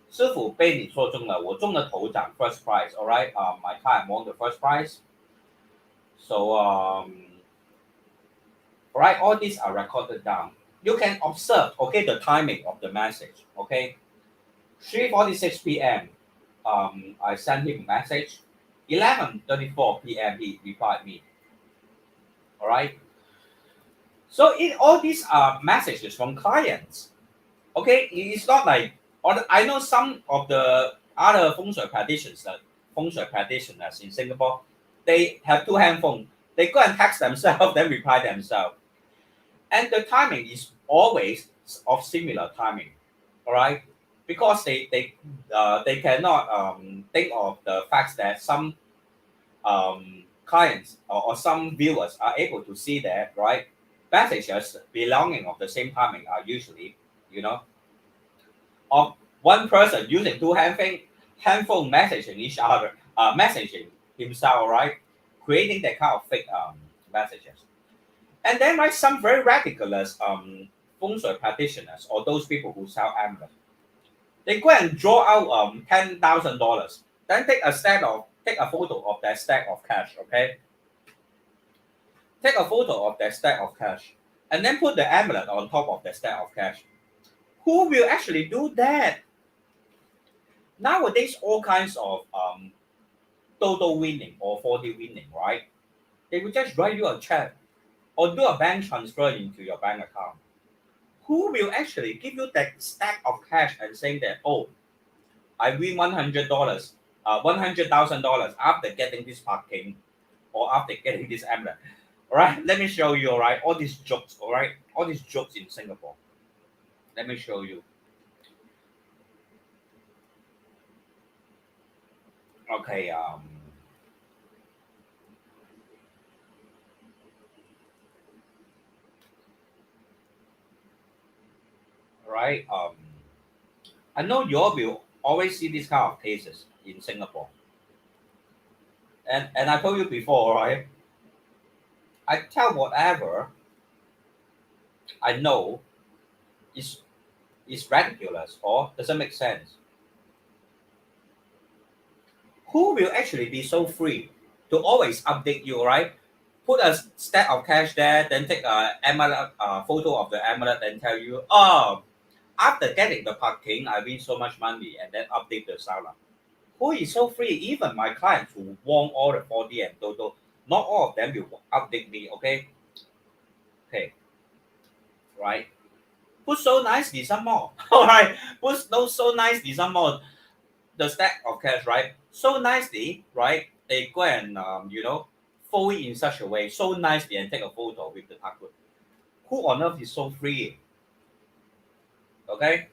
S1: 师傅被你说中了，我中了头奖 first prize. All right, my client won the first prize. So all right, all these are recorded down. You can observe, okay, the timing of the message. Okay, 3:46 p.m. I sent him a message. 11:34 p.m. he replied me. All right. So all these are messages from clients. Okay, it's not like I know some of the other feng shui practitioners that feng shui practitioners in Singapore, they have two handphones. They go and text themselves, then reply themselves. And the timing is always of similar timing, all right? Because they cannot think of the fact that some clients or some viewers are able to see that, right? Messages belonging of the same timing are usually, you know, of one person using two handphone messaging each other, messaging himself, right? Creating that kind of fake messages. And then like some very ridiculous feng shui practitioners or those people who sell amulets, they go and draw out $10,000, then take a photo of that stack of cash, okay? Take a photo of that stack of cash, and then put the amulet on top of the stack of cash. Who will actually do that? Nowadays, all kinds of total winning or 40 winning, right? They will just write you a check or do a bank transfer into your bank account. Who will actually give you that stack of cash and saying that, oh, I win $100, $100,000 after getting this parking or after getting this amulet? All right, let me show you. All right, all these jokes. All right, all these jokes in Singapore. Let me show you. Okay. Right. I know you all will always see these kind of cases in Singapore. And I told you before, right? I tell whatever I know is ridiculous or doesn't make sense. Who will actually be so free to always update you, right? Put a stack of cash there, then take a amulet, photo of the amulet, and tell you, oh, after getting the parking, I win so much money, and then update the seller. Who is so free? Even my clients who won all the 4D and Toto, not all of them will update me, okay? Okay, right? Put so nicely some more. All right, put no so nicely some more. The stack of cash, right? So nicely, right? They go and fold it in such a way, so nicely, and take a photo with the password. Who on earth is so free? Okay,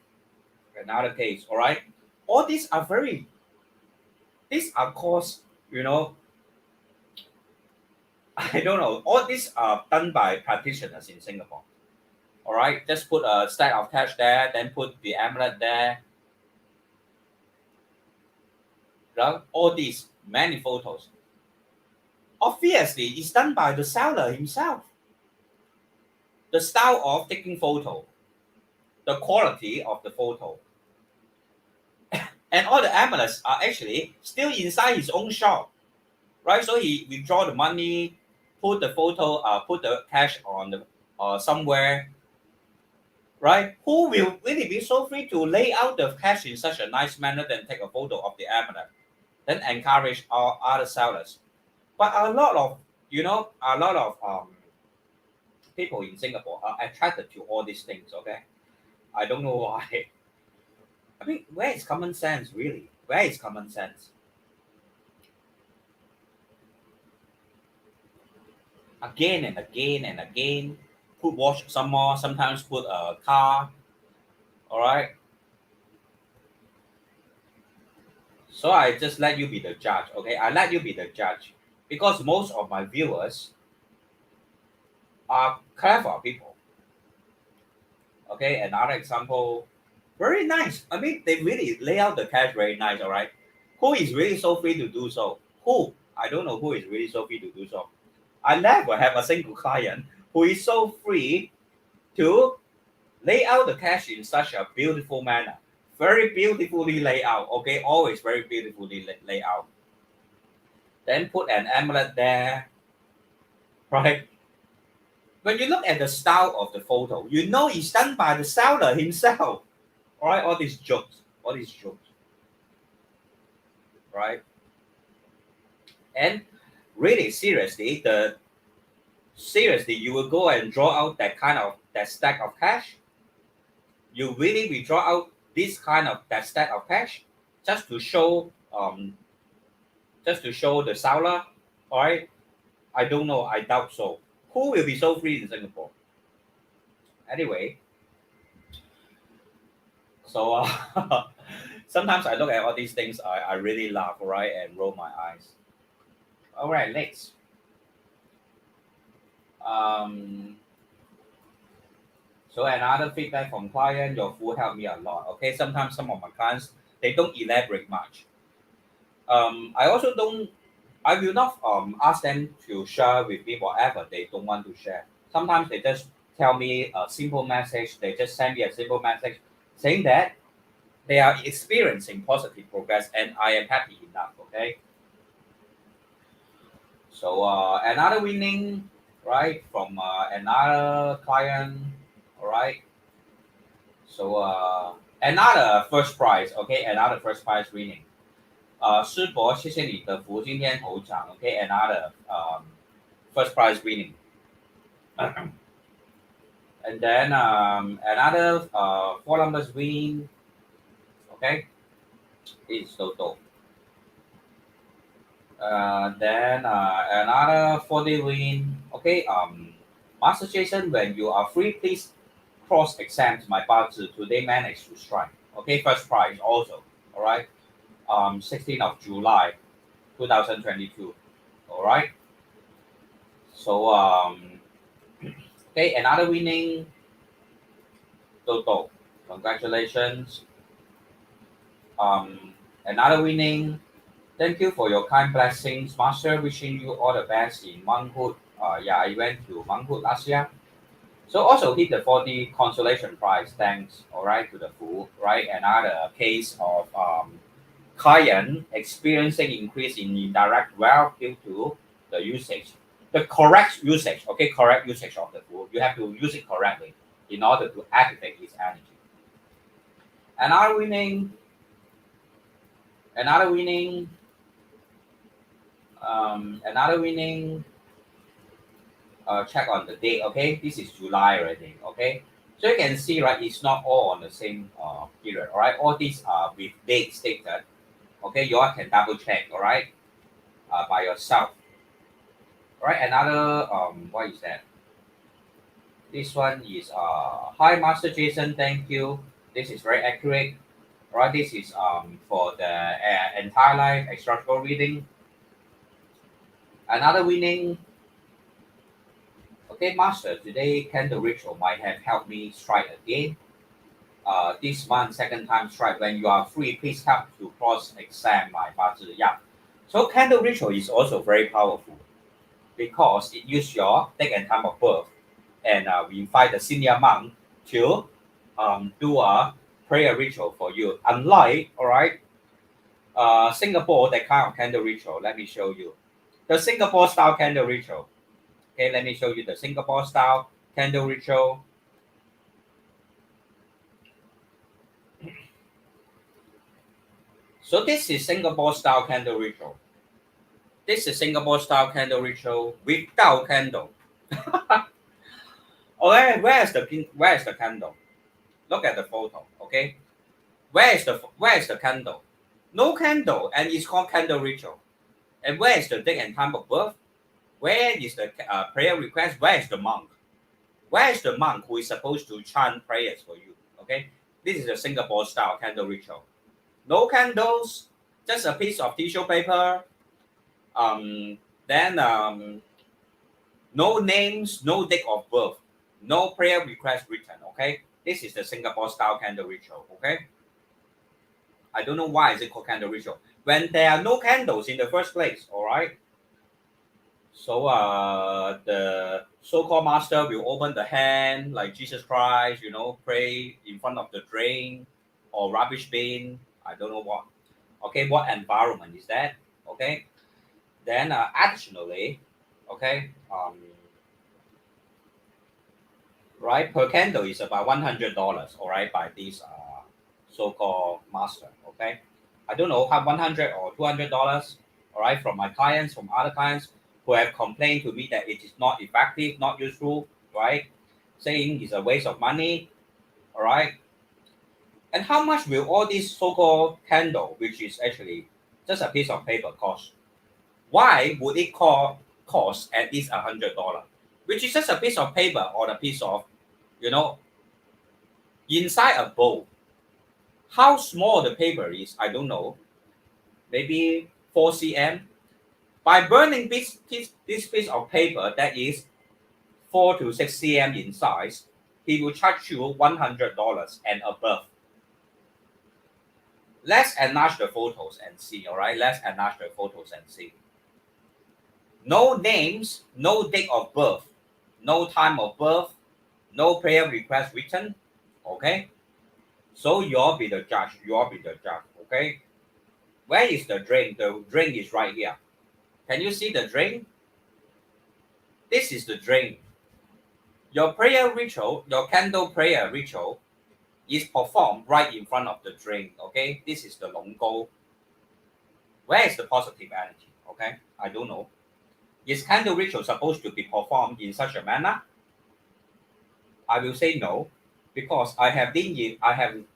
S1: another case. All right, all these are very. These are course, you know. I don't know. All these are done by practitioners in Singapore. All right, just put a stack of cash there, then put the amulet there. Right? All these many photos. Obviously, it's done by the seller himself. The style of taking photo, the quality of the photo, and all the amulets are actually still inside his own shop, right? So he withdraw the money, put the photo, put the cash on the somewhere, right? Who will really be so free to lay out the cash in such a nice manner, then take a photo of the amulet, then encourage our other sellers? But a lot of people in Singapore are attracted to all these things. Okay, I don't know why. I mean, where is common sense really? Where is common sense? Again and again and again, put watch some more. Sometimes put a car. All right. So I just let you be the judge. Okay, I let you be the judge because most of my viewers are clever people. Okay, another example, very nice. I mean, they really lay out the cash very nice. All right, who is really so free to do so? Who? I don't know who is really so free to do so. I never have a single client who is so free to lay out the cash in such a beautiful manner. Very beautifully laid out. Okay, always very beautifully laid out. Then put an amulet there, right? When you look at the style of the photo, you know it's done by the seller himself. All right, all these jokes, right? And really, seriously, you will go and draw out that stack of cash. You really will draw out this kind of that stack of cash just to show just to show the seller, all right? I don't know. I doubt so. Who will be so free in Singapore? Anyway, so sometimes I look at all these things, I really laugh, all right, and roll my eyes. All right, next. Um, so another feedback from client, your food helped me a lot. Okay, sometimes some of my clients they don't elaborate much. I also don't. I will not ask them to share with me whatever they don't want to share. Sometimes they just tell me a simple message. They just send me a simple message saying that they are experiencing positive progress, and I am happy enough. Okay. So another winning, right, from another client. All right. So another first prize. Okay, another first prize winning. 师伯，谢谢你的福，今天头奖。Okay, another first prize winning. And then another four numbers win. Okay, is total. Then another 40 win. Okay, Master Jason, when you are free, please cross exam my budget. Today managed to strike. Okay, first prize also. All right, 16th of July, 2022. All right. So okay, another winning total. Congratulations. Another winning. Thank you for your kind blessings, Master. Wishing you all the best in monkhood. Yeah, I went to monkhood last year. So also hit the 40 consolation prize. Thanks. All right, to the food. Right, another case of client experiencing increase in indirect wealth due to the usage. The correct usage. Okay, correct usage of the food. You have to use it correctly in order to activate its energy. Another winning. Another winning. Another winning. Check on the date. Okay, this is July already. Okay, so you can see, right, it's not all on the same period. All right, all these are with date stated. Okay, you all can double check. All right, by yourself. All right, another what is that? This one is hi Master Jason, thank you. This is very accurate. All right, this is for the entire life extraordinary reading. Another winning. Okay, Master, today candle ritual might have helped me strike again. This month, second time strike. When you are free, please help to cross-examine my budget. Yeah. So candle ritual is also very powerful because it uses your date and time of birth, and we invite the senior monk to do a prayer ritual for you. Unlike, all right, Singapore, that kind of candle ritual. Let me show you the Singapore style candle ritual. Okay, let me show you the Singapore style candle ritual. So this is Singapore style candle ritual. This is Singapore style candle ritual without candle. Okay, where is the candle? Look at the photo. Okay, where is the candle? No candle, and it's called candle ritual. And where is the date and time of birth? Where is the prayer request? Where is the monk? Where is the monk who is supposed to chant prayers for you? Okay, this is a Singapore style candle ritual. No candles, just a piece of tissue paper. Then no names, no date of birth, no prayer request written. Okay, this is the Singapore style candle ritual. Okay, I don't know why is it called candle ritual when there are no candles in the first place. All right. So the so-called master will open the hand like Jesus Christ, pray in front of the drain or rubbish bin. I don't know what. Okay, what environment is that? Okay. Then additionally, okay, right, per candle is about $100. All right, by this so-called master. Okay, I don't know how $100 or $200. All right, from my clients, from other clients who have complained to me that it is not effective, not useful. Right, saying it's a waste of money. All right, and how much will all this so-called candle, which is actually just a piece of paper, cost? Why would it cost at least $100? Which is just a piece of paper or a piece of, you know, inside a bowl. How small the paper is, I don't know. Maybe 4 cm. By burning this piece of paper that is 4 to 6 cm in size, he will charge you $100 and above. Let's enlarge the photos and see, all right? Let's enlarge the photos and see. No names, no date of birth, no time of birth, no prayer request written, okay? So you'll be the judge, okay? Where is the drink? The drink is right here. Can you see the drink? This is the drink. Your prayer ritual, your candle prayer ritual is performed right in front of the drink, okay? This is the long goal. Where is the positive energy, okay? I don't know. Is candle ritual supposed to be performed in such a manner? I will say no, because I have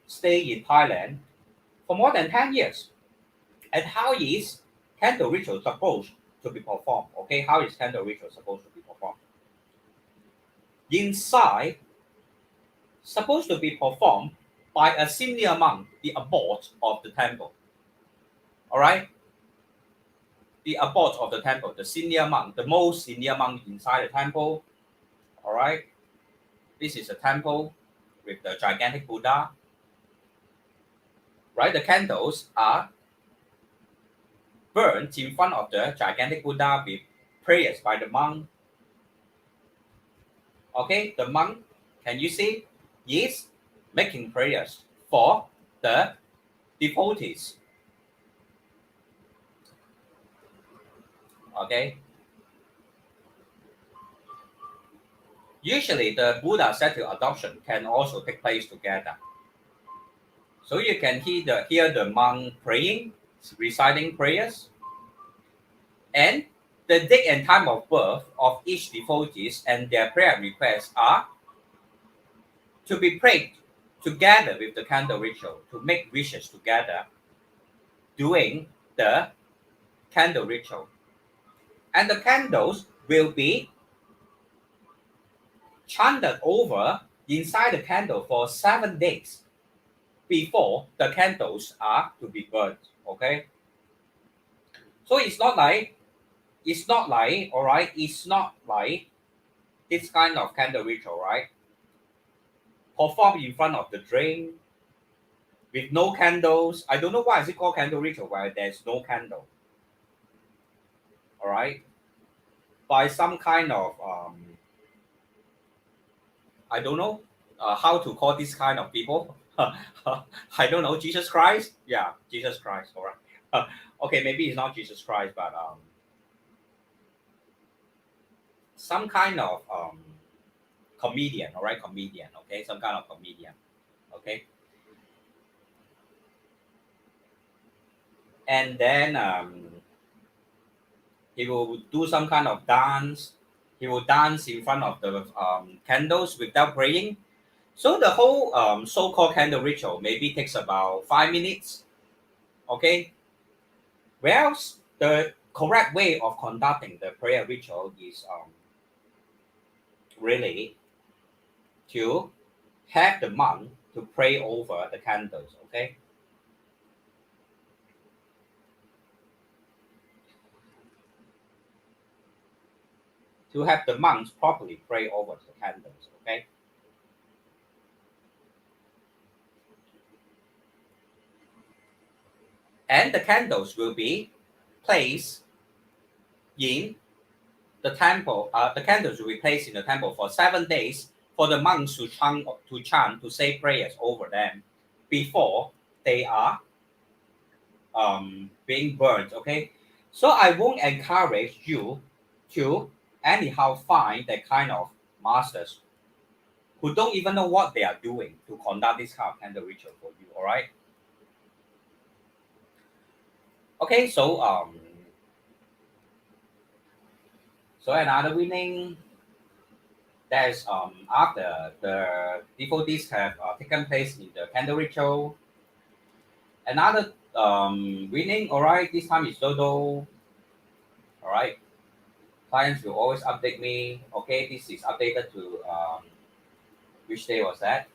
S1: stayed in Thailand for more than 10 years. And how is candle ritual supposed to be performed? Okay, how is candle ritual supposed to be performed? Inside, supposed to be performed by a senior monk, the abbot of the temple. All right, the abbot of the temple, the senior monk, the most senior monk inside the temple. All right, this is a temple with the gigantic Buddha. Right, the candles are burnt in front of the gigantic Buddha with prayers by the monk. Okay, the monk, can you see, is making prayers for the devotees. Okay. Usually the Buddha statue adoption can also take place together. So you can hear the monk praying, reciting prayers, and the date and time of birth of each devotees and their prayer requests are to be prayed together with the candle ritual to make wishes together doing the candle ritual. And the candles will be chanted over inside the candle for 7 days before the candles are to be burnt. Okay. So all right, it's not like this kind of candle ritual, right? Performed in front of the drink with no candles. I don't know why is it called candle ritual where there's no candle. All right. By some kind of I don't know how to call this kind of people. I don't know. Jesus Christ? Yeah, Jesus Christ. All right. Okay, maybe it's not Jesus Christ, but some kind of comedian. All right, comedian. Okay, some kind of comedian. Okay, and then he will do some kind of dance. He will dance in front of the candles without praying. So the whole so-called candle ritual maybe takes about 5 minutes. Okay. Well, the correct way of conducting the prayer ritual is really to have the monk to pray over the candles. Okay. To have the monks properly pray over the candles. Okay. And the candles will be placed in the temple. The candles will be placed in the temple for 7 days for the monks to say prayers over them before they are being burned. Okay, so I won't encourage you to anyhow find that kind of masters who don't even know what they are doing to conduct this kind of candle ritual for you. All right. Okay, so another winning that is after the devotees have taken place in the candle ritual. Another winning, all right, this time is Dodo. All right. Clients will always update me. Okay, this is updated to which day was that?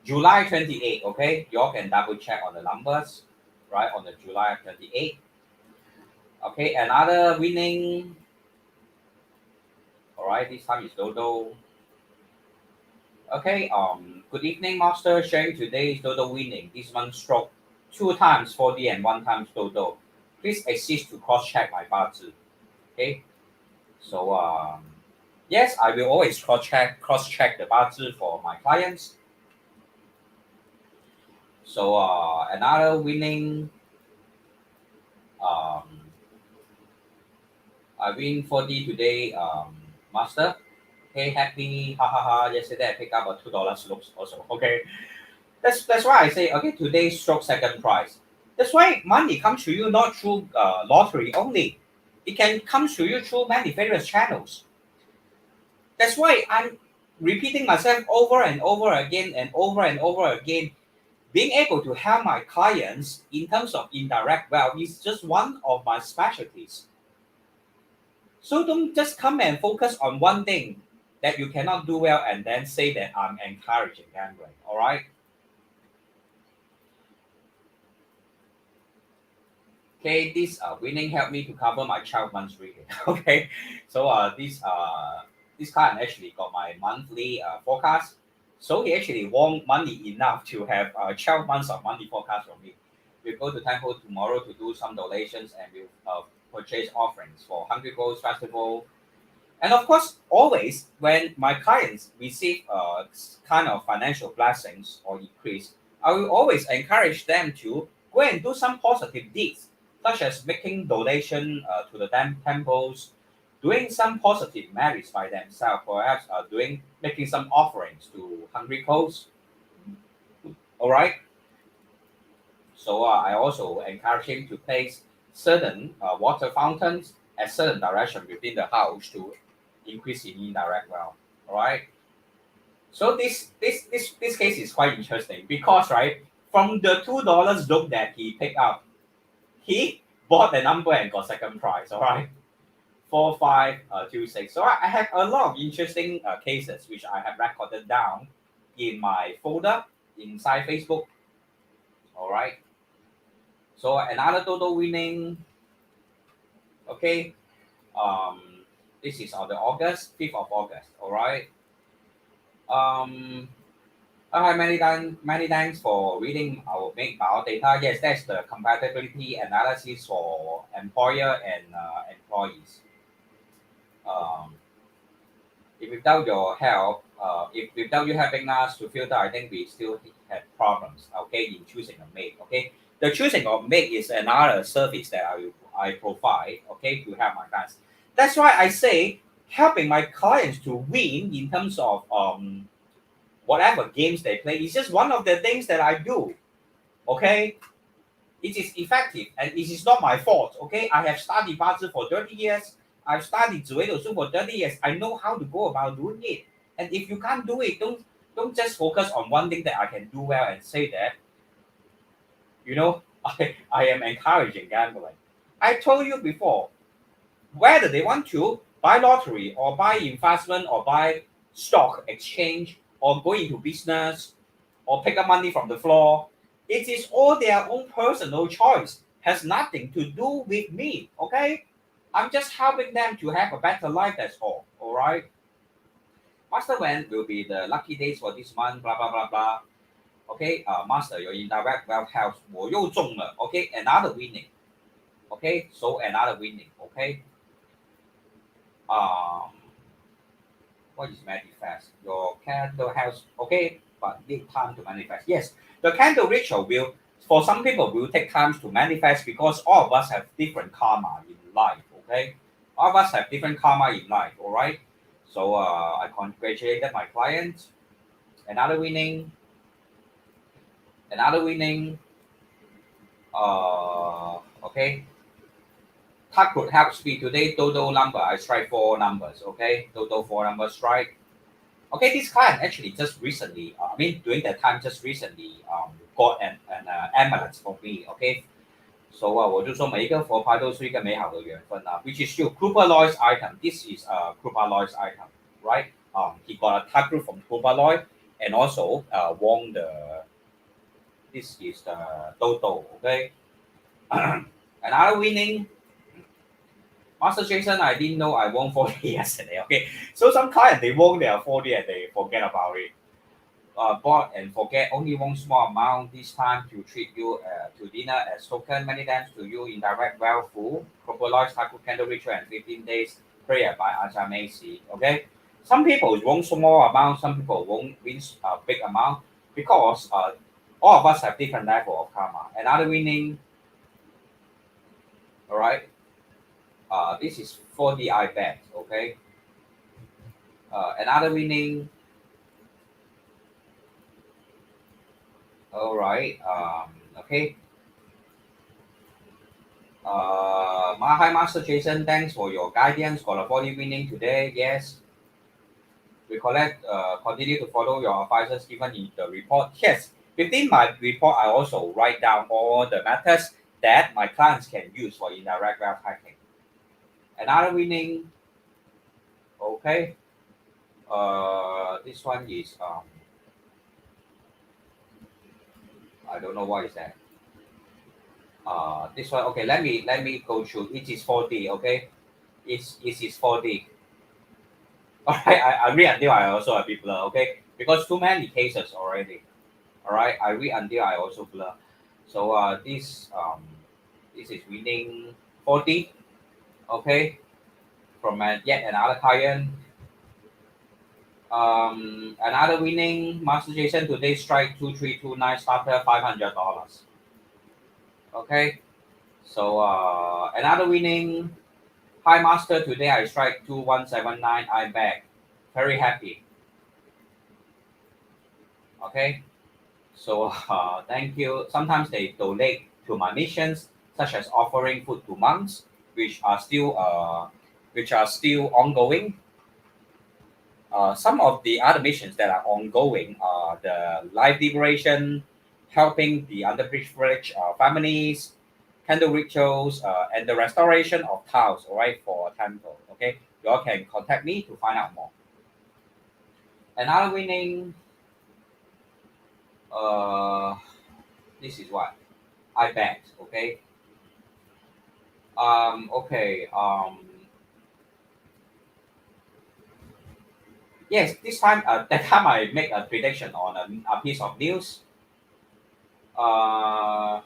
S1: July 28. Okay, you all can double check on the numbers, right? On the July 28. Okay, another winning. All right, this time is Dodo. Okay, good evening, Master. Sharing today's Dodo winning. This one stroke 2 times 4D and 1 time Dodo. Please assist to cross check my 八字. Okay, so yes, I will always cross check the 八字 for my clients. So another winning. Um, I win 4D today, Master. Okay, happy, ha ha ha. Yesterday I picked up a $2 slopes also. Okay, that's why I say okay. Today stroke second prize. That's why money comes to you not through lottery only. It can come to you through many various channels. That's why I'm repeating myself over and over again and over and over again. Being able to help my clients in terms of indirect wealth is just one of my specialties. So don't just come and focus on one thing that you cannot do well and then say that I'm encouraging gambling. All right. Okay, this winning helped me to cover my 12 months reading. Okay, so this client actually got my monthly forecast. So he actually won money enough to have 12 months of monthly forecast from me. We'll go to temple tomorrow to do some donations and we'll purchase offerings for Hungry Ghost Festival. And of course, always when my clients receive kind of financial blessings or increase, I will always encourage them to go and do some positive deeds, such as making donation to the temples, doing some positive marriage by themselves, perhaps doing making some offerings to hungry souls. All right. So I also encourage him to place certain water fountains at certain direction within the house to increase in indirect wealth. All right. So this case is quite interesting because right from the $2 look that he picked up, he bought the number and got second prize. All right. 4526. So I have a lot of interesting cases which I have recorded down in my folder inside Facebook. All right. So another total winning. Okay. Um, this is on the August 5th of August. All right. Um, Hi, many thanks for reading our data. Yes, that's the compatibility analysis for employer and employees. Um, if without your help, if without you helping us to filter, I think we still have problems. Okay, in choosing a mate. Okay, the choosing of mate is another service that I provide. Okay, to help my clients. That's why I say helping my clients to win in terms of whatever games they play is just one of the things that I do. Okay, it is effective and it is not my fault. Okay, I have studied Bazi for 30 years. I've studied Zuedo for 30 years. I know how to go about doing it. And if you can't do it, don't just focus on one thing that I can do well and say that, you know, I am encouraging gambling. I told you before, whether they want to buy lottery or buy investment or buy stock exchange or go into business or pick up money from the floor, it is all their own personal choice. Has nothing to do with me. Okay, I'm just helping them to have a better life. That's all. All right. Master, when will be the lucky days for this month? Blah blah blah blah. Okay, Master, your indirect wealth helps. 我又中了. Okay, another winning. Okay, so another winning. Okay. Um, what is manifest? Your candle has okay, but need time to manifest. Yes, the candle ritual will for some people will take time to manifest because all of us have different karma in life. Okay, all of us have different karma in life. All right. So I congratulated my client. Another winning. Another winning. Okay. Taproot helps me today. Total number. I strike 4 numbers. Okay. Total 4 numbers strike. Okay, this client actually just recently, I mean, during that time, just recently got an ambulance for me. Okay, So 我就说每一个佛牌都是一个美好的缘分啊，which is your Krupa Loy's item. This is Krupa Loy's item, right? He got a taproot from Krupa Loy, and also won the. This is the Toto, okay? Another winning Master Jason. I didn't know I won 40 yesterday. Okay, so some client they won their 40 and they forget about it. Bought and forget only one small amount this time to treat you to dinner as token. Many thanks to you, Indirect Wealthful, Crocodile's Taku Candle Ritual and 15 Days Prayer by Aja Macy. Okay, some people won small amount, some people won't win a big amount because all of us have different level of karma. Another winning, all right. This is 4D I bet. Okay. Another winning, all right. Okay. Hi, Master Jason. Thanks for your guidance. Got a 40 winning today. Yes. We continue to follow your advices given in the report. Yes. Within my report, I also write down all the methods that my clients can use for indirect wealth hacking. Another winning. Okay. This one is I don't know what is that. This one. Okay. Let me go through. It is 4D. Okay. It is 4D. Alright, I read until I also a bit blur, okay? Because too many cases already. Alright, I read until I also blur. So this is winning 40, okay, from yet another client. Another winning Master Jason today strike 2329 starter $500. Okay. So another winning Hi Master today I strike 2179 I back. Very happy. Okay. So thank you. Sometimes they donate to my missions, such as offering food to monks, which are still ongoing. Some of the other missions that are ongoing are the life liberation, helping the underprivileged families, candle rituals, and the restoration of tiles. All right, for a temple. Okay, you all can contact me to find out more. Another winning. Uh, this is what I bet. Okay. Okay. Yes, this time, that time I make a prediction on a piece of news, uh,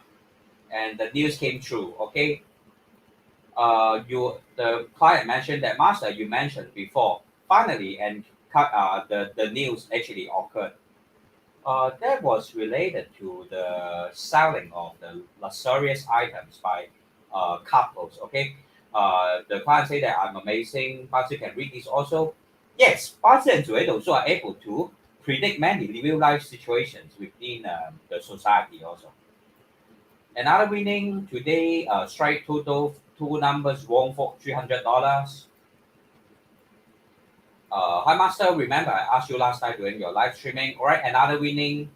S1: and the news came true. Okay. The client mentioned that master you mentioned before. Finally, and the news actually occurred. That was related to the selling of the luxurious items by couples. Okay, the client say that I'm amazing, but you can read this also. Yes, Bazi and Zuedo also are able to predict many real life situations within the society also. Another winning today, strike total two numbers won for $300. Hi Master, remember I asked you last night during your live streaming. All right, another winning.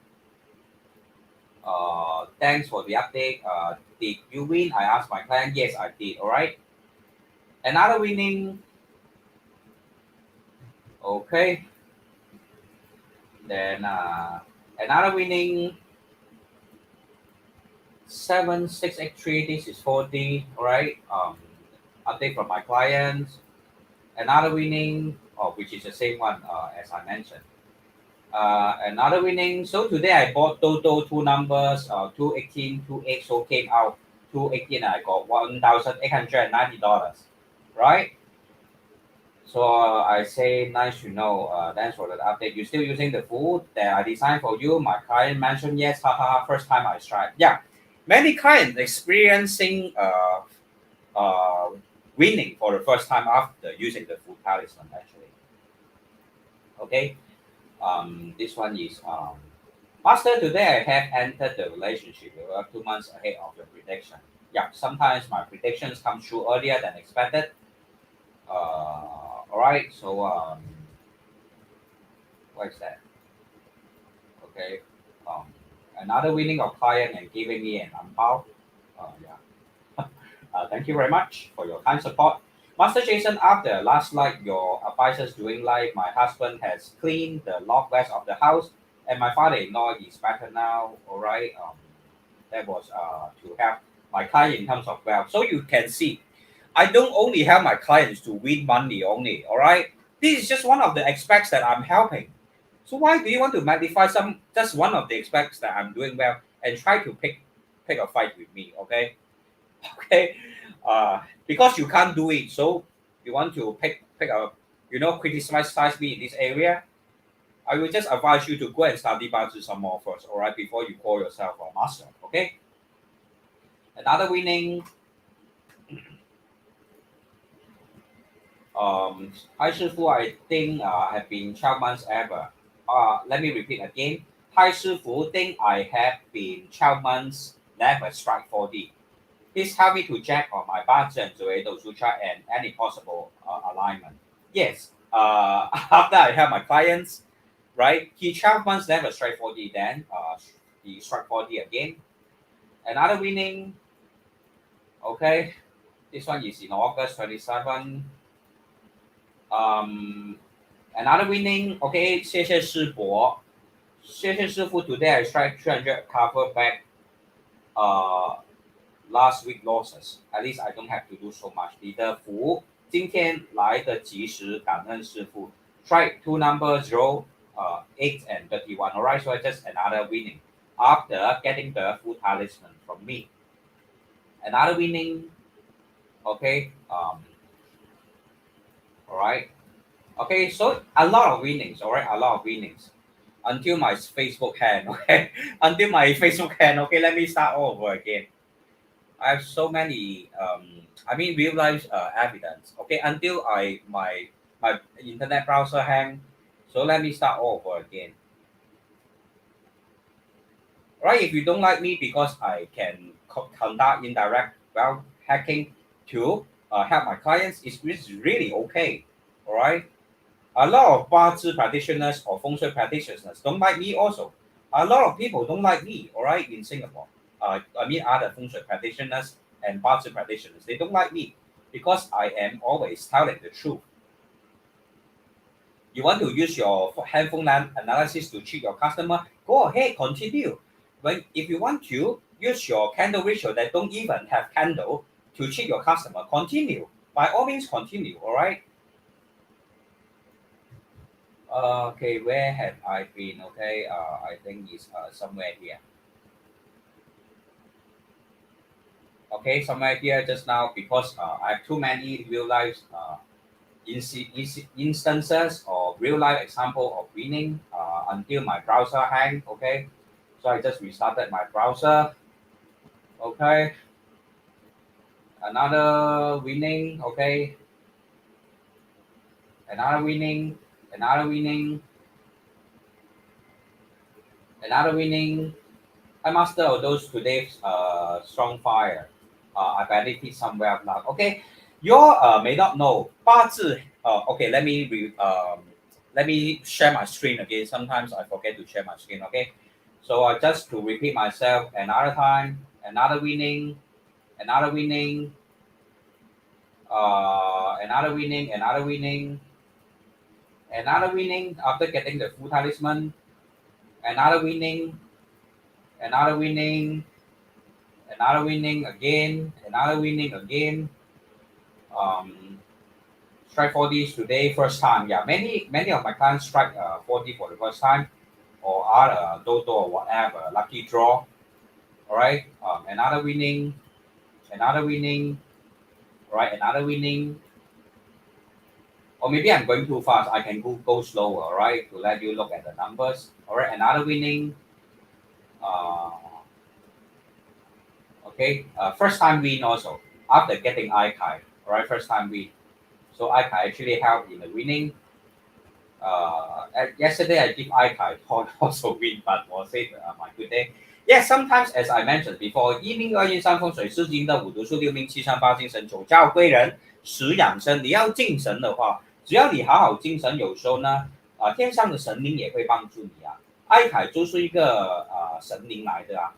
S1: Thanks for the update. Did you win? I asked my client. Yes, I did. All right. Another winning. Okay. Then another winning. 7683. This is 40. All right. Update from my clients. Another winning. Oh, which is the same one as I mentioned. Another winning. So today I bought total two numbers, 218, 28, so came out 218. I got $1,890, right? So I say nice to know. Thanks for the update. You still using the food that I designed for you? My client mentioned yes. Ha ha ha. First time I tried. Yeah, many clients experiencing uh, winning for the first time after using the food talisman actually. Okay. This one is Master. Today I have entered the relationship. We were 2 months ahead of your prediction. Yeah, sometimes my predictions come true earlier than expected. All right. So what is that? Okay. Um, Another winning of client and giving me an ampao. Yeah. Thank you very much for your kind support. Master Jason, after last night, your advisors doing live, my husband has cleaned the northwest of the house, and my father-in-law is better now. All right. That was to help my client in terms of wealth. So you can see, I don't only help my clients to win money only. All right. This is just one of the aspects that I'm helping. So why do you want to magnify some just one of the aspects that I'm doing well and try to pick a fight with me? Okay. Okay, because you can't do it, so you want to pick a criticize me in this area. I will just advise you to go and study Bazi some more first, all right, before you call yourself a master. Okay. Another winning. Hi Shifu, I think have been 12 months ever. Let me repeat again. Hi Shifu, think I have been 12 months never strike 4D. Please help me to check on my budget and Sutra and any possible alignment. Yes, after I have my clients, right, he 12 months never strike 4D, then he strike 4D again. Another winning, okay, this one is in August 27. Another winning, okay, 谢谢师伯，谢谢师傅 today I strike 300 cover back last week losses. At least I don't have to do so much. 你的福今天来得及时，感恩师傅。Try two number 0, 8 and 31. Alright, so just another winning after getting the full talisman from me. Another winning. Okay. Alright. Okay, so a lot of winnings. Alright, a lot of winnings. Until my Facebook hand. Okay. Until my Facebook hand. Okay, let me start all over again. I have so many, real life evidence. Okay, until my internet browser hang, so let me start all over again. Right? If you don't like me because I can conduct indirect well hacking to help my clients, it's really okay. All right. A lot of Bazi practitioners or Feng Shui practitioners don't like me also. A lot of people don't like me. All right, in Singapore. Other Feng Shui practitioners and Bazi practitioners, they don't like me because I am always telling the truth. You want to use your handphone analysis to cheat your customer? Go ahead, continue. If you want to use your candle ritual that don't even have candle to cheat your customer, continue. By all means, continue. All right. Okay, where have I been? Okay, I think it's somewhere here. Okay, somewhere here just now because I have too many real life instances or real life example of winning until my browser hang. Okay, so I just restarted my browser. Okay, another winning. Okay, another winning. Another winning. Another winning. I master of those today's strong fire. I benefit somewhere now. Okay, you may not know. 八字. Okay, let me share my screen again. Sometimes I forget to share my screen. Okay, so just to repeat myself another time. Another winning. Another winning. Another winning. Another winning. Another winning after getting the full talisman. Another winning. Another winning. Another winning again, another winning again. Strike 40s today, first time. Yeah, many of my clients strike 40 for the first time, or other Dodo or whatever, lucky draw. All right, another winning, another winning. All right, another winning. Or maybe I'm going too fast. I can go slower. All right, to let you look at the numbers. All right, another winning. Okay, first time win also after getting Ikai. All right, first time win. So Ikai actually helped in the winning. Yesterday I give Ikai also win, but was it my good day? Yes, sometimes as I mentioned before, 一命二运三风水四金的五读数六命七三八精神九教归人十养生。你要敬神的话，只要你好好精神，有时候呢，天上的神灵也会帮助你啊。艾凯就是一个神灵来的啊。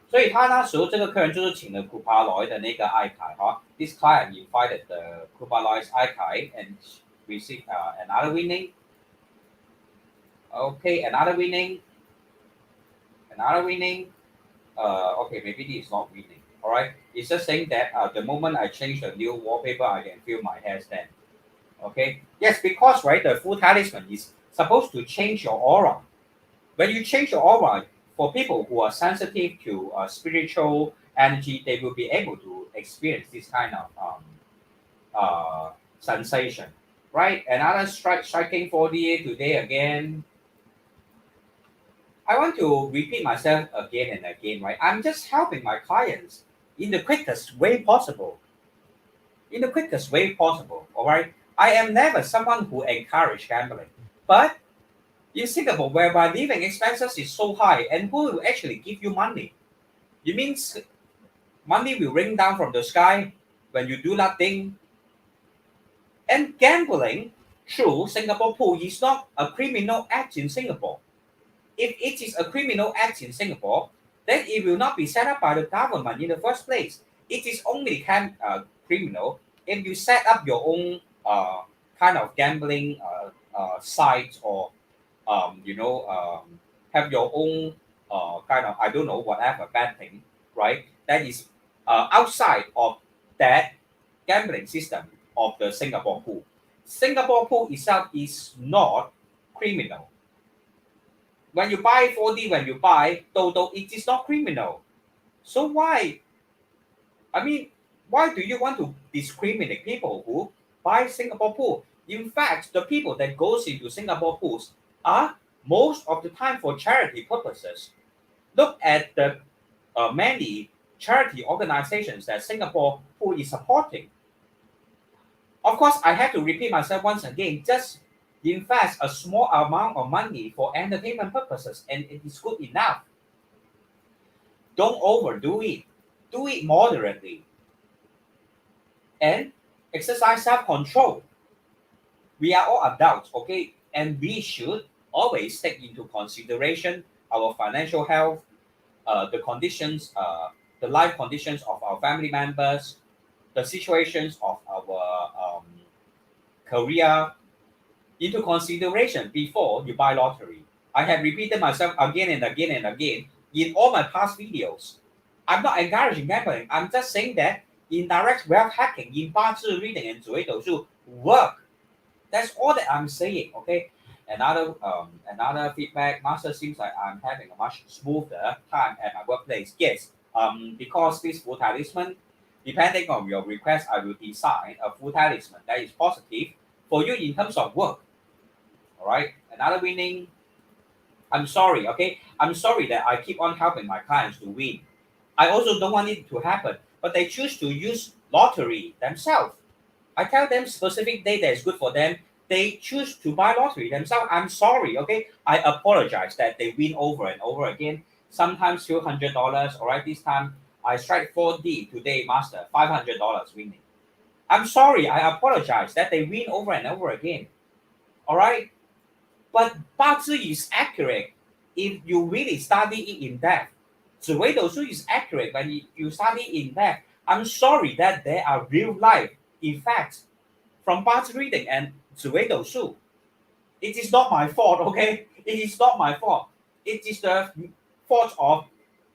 S1: 所以他那时候这个客人就是请了 Kupaloy 的那个爱凯哈，this client invited the Kupaloy's 爱凯 and received another winning. Okay, another winning. Okay, maybe this is not winning. All right, it's just saying that the moment I change the new wallpaper, I can feel my hair stand. Okay, yes, because right, the full talisman is supposed to change your aura. When you change your aura, for people who are sensitive to spiritual energy, they will be able to experience this kind of sensation, right? Another striking 48 today again. I want to repeat myself again and again, right? I'm just helping my clients in the quickest way possible. In the quickest way possible, all right? I am never someone who encourage gambling. But in Singapore, whereby living expenses is so high, and who will actually give you money? You mean money will rain down from the sky when you do nothing? And gambling through Singapore pool is not a criminal act in Singapore. If it is a criminal act in Singapore, then it will not be set up by the government in the first place. It is only criminal if you set up your own kind of gambling site or have your own kind of I don't know whatever bad thing, right? That is outside of that gambling system of the Singapore pool. Singapore pool itself is not criminal. When you buy 4D, when you buy Toto, it is not criminal. So why? I mean, why do you want to discriminate people who buy Singapore pool? In fact, the people that goes into Singapore pools are most of the time for charity purposes. Look at the many charity organizations that Singapore pool is supporting. Of course, I have to repeat myself once again. Just invest a small amount of money for entertainment purposes, and it is good enough. Don't overdo it. Do it moderately, and exercise self-control. We are all adults, okay, and we should always take into consideration our financial health, the conditions, the life conditions of our family members, the situations of our career into consideration before you buy lottery. I have repeated myself again and again and again in all my past videos. I'm not encouraging gambling. I'm just saying that indirect wealth hacking in 八字 reading and 紫微斗数 work. That's all that I'm saying. Okay. Another feedback. Master seems like I'm having a much smoother time at my workplace. Yes. Because this full talisman, depending on your request, I will design a full talisman that is positive for you in terms of work. All right. Another winning. I'm sorry. Okay. I'm sorry that I keep on helping my clients to win. I also don't want it to happen, but they choose to use lottery themselves. I tell them specific day that is good for them. They choose to buy lottery themselves. I'm sorry, okay? I apologize that they win over and over again. Sometimes $200. All right, this time I strike 4D today, master $500 winning. I'm sorry. I apologize that they win over and over again. All right, but 八字 is accurate if you really study it in depth. 紫微斗数 is accurate when you study in depth. I'm sorry that there are real life effects from 八字 reading and 紫微斗数. It is not my fault, okay? It is not my fault. It is the fault of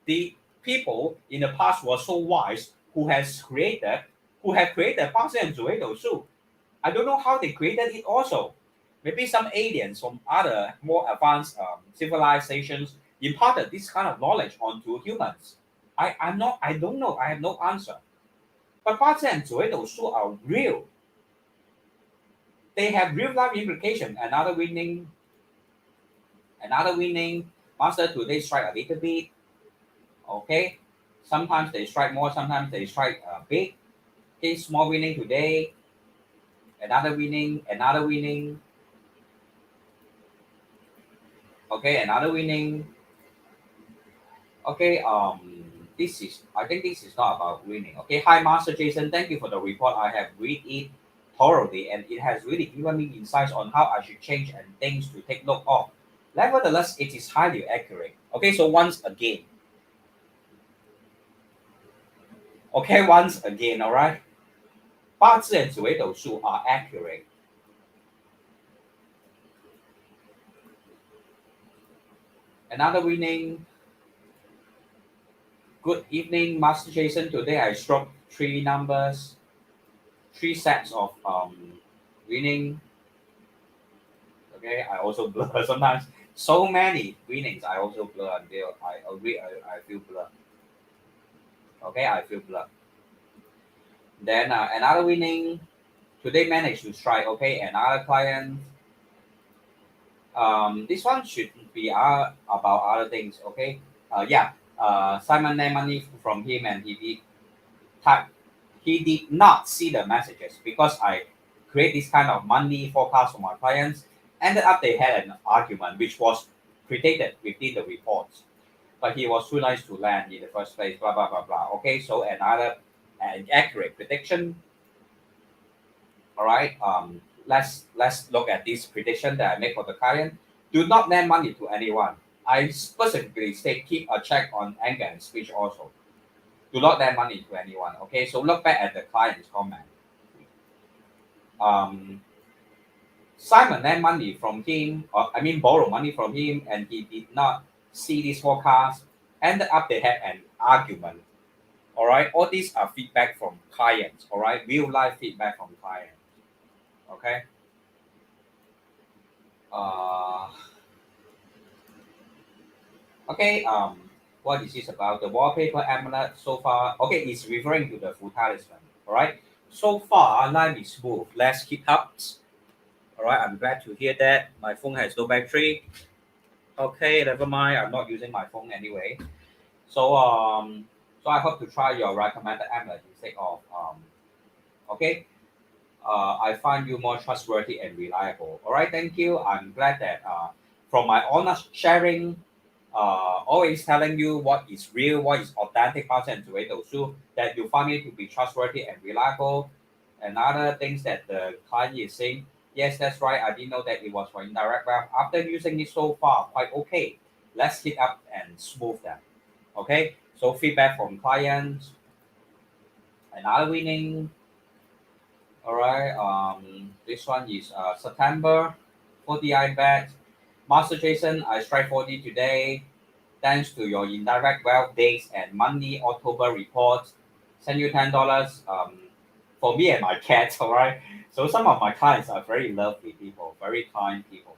S1: the people in the past who are so wise who have created 八字 and 紫微斗数. I don't know how they created it also. Maybe some aliens from other more advanced civilizations imparted this kind of knowledge onto humans. I don't know. I have no answer. But 八字 and 紫微斗数 are real. They have real life implication. Another winning. Master today strike a little bit. Okay. Sometimes they strike more. Sometimes they strike big. Okay. Small winning today. Another winning. Another winning. Okay. Another winning. Okay. I think this is not about winning. Okay. Hi, Master Jason. Thank you for the report. I have read it thoroughly, and it has really given me insights on how I should change and things to take note of. Nevertheless, it is highly accurate. Okay, so once again, Okay, once again, all right. 八字 and 紫微斗数 are accurate. Another winning. Good evening, Master Jason. Today I struck three numbers, three sets of winning. Okay, I also blur sometimes. So many winnings, I also blur until I agree. I feel blur. Okay, I feel blur. Then another winning. Today managed to strike. Okay, another client. This one should be about other things. Okay. Yeah. Simon lent money from him, and type, he did not see the messages because I create this kind of money forecast for my clients. Ended up they had an argument which was predicted within the reports, but he was too nice to land in the first place. Blah blah blah blah. Okay, so another an accurate prediction. All right. Let's look at this prediction that I make for the client. Do not lend money to anyone. I specifically say keep a check on anger and speech also. Do not lend money to anyone. Okay, so look back at the client's comment. Um, Simon lent money from him, or I mean borrow money from him, and he did not see this forecast. Ended up they had an argument. All right, all these are feedback from clients. All right, real life feedback from clients. Okay. Uh, okay. What is this about? The wallpaper amulet so far. Okay, it's referring to the full talisman. All right. So far, life is smooth. Let's keep up. All right, I'm glad to hear that. My phone has no battery. Okay, never mind. I'm not using my phone anyway. So so I hope to try your recommended amulet instead of okay. I find you more trustworthy and reliable. All right, thank you. I'm glad that from my honest sharing, always telling you what is real, what is authentic, 发现紫微斗数, that you find me to be trustworthy and reliable. And other things that the client is saying, yes, that's right. I didn't know that it was for indirect wealth. After using it so far, quite okay. Let's hit up and smooth them. Okay. So feedback from clients. Another winning. All right. This one is September 40 I bet. Master Jason, I strike 40 today. Thanks to your indirect wealth days and monthly October reports. Send you $10 for me and my cats. All right. So some of my clients are very lovely people, very kind people.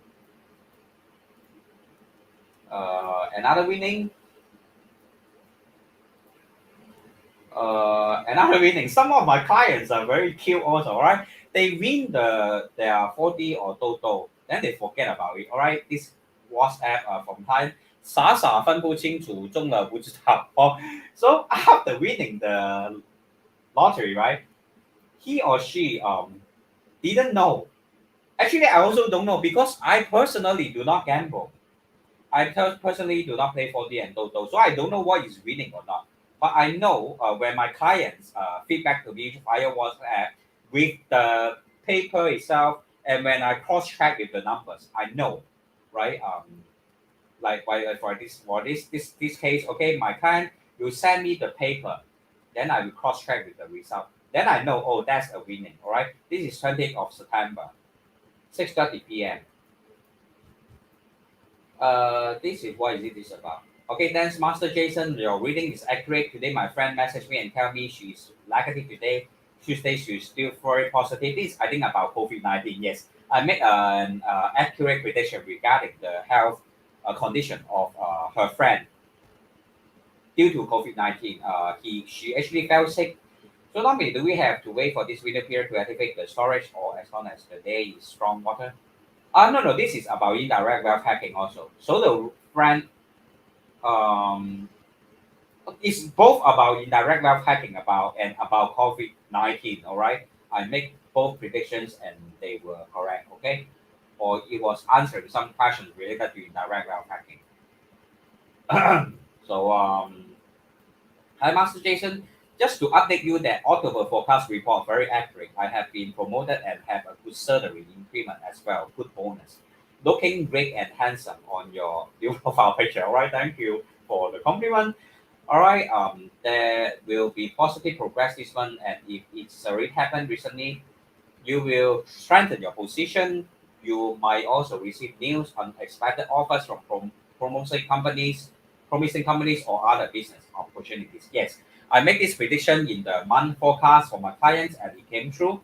S1: Another winning. Another winning. Some of my clients are very cute also. All right. They win their 40 or Toto, then they forget about it. All right. This WhatsApp from time 傻傻分不清楚中了不知道. Oh, so after winning the lottery, right? He or she didn't know. Actually, I also don't know because I personally do not gamble. Personally do not play 4D and Toto, so I don't know what is winning or not. But I know when my clients feedback to me via WhatsApp with the paper itself, and when I cross check with the numbers, I know, right? Like for this case, okay, my client will send me the paper, then I will cross check with the result. Then I know, oh, that's a winning. All right, this is 20th of September, 6:30 p.m. This is what is it is about. Okay, thanks, Master Jason. Your reading is accurate. Today, my friend messaged me and tell me she's negative today. Tuesday, she's still very positive. This, I think, about COVID-19. Yes, I made an accurate prediction regarding the health condition of her friend due to COVID-19. She actually fell sick. So normally, do we have to wait for this winter period to activate the storage, or as long as the day is strong water? No, no, this is about indirect wealth hacking also. So the friend, um, it's both about indirect wealth hacking about COVID-19. All right, I make both predictions and they were correct. Okay, or it was answering some questions related to indirect wealth hacking. So hi, Master Jason. Just to update you that October forecast report very accurate. I have been promoted and have a good salary increment as well. Good bonus. Looking great and handsome on your new profile picture. All right, thank you for the compliment. All right. There will be positive progress this month, and if it's already happened recently, you will strengthen your position. You might also receive news, unexpected offers from promising companies, or other business opportunities. Yes, I make this prediction in the month forecast for my clients, and it came true.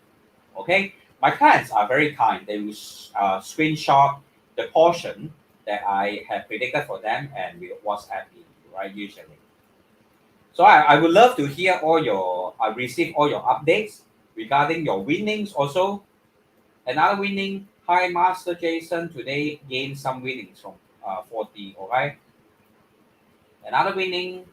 S1: Okay, my clients are very kind. They will screenshot the portion that I have predicted for them, and we WhatsApp me, right? Usually. So I would love to hear all your, I receive all your updates regarding your winnings also. Another winning, hi Master Jason, today gained some winnings from 40, alright? Another winning,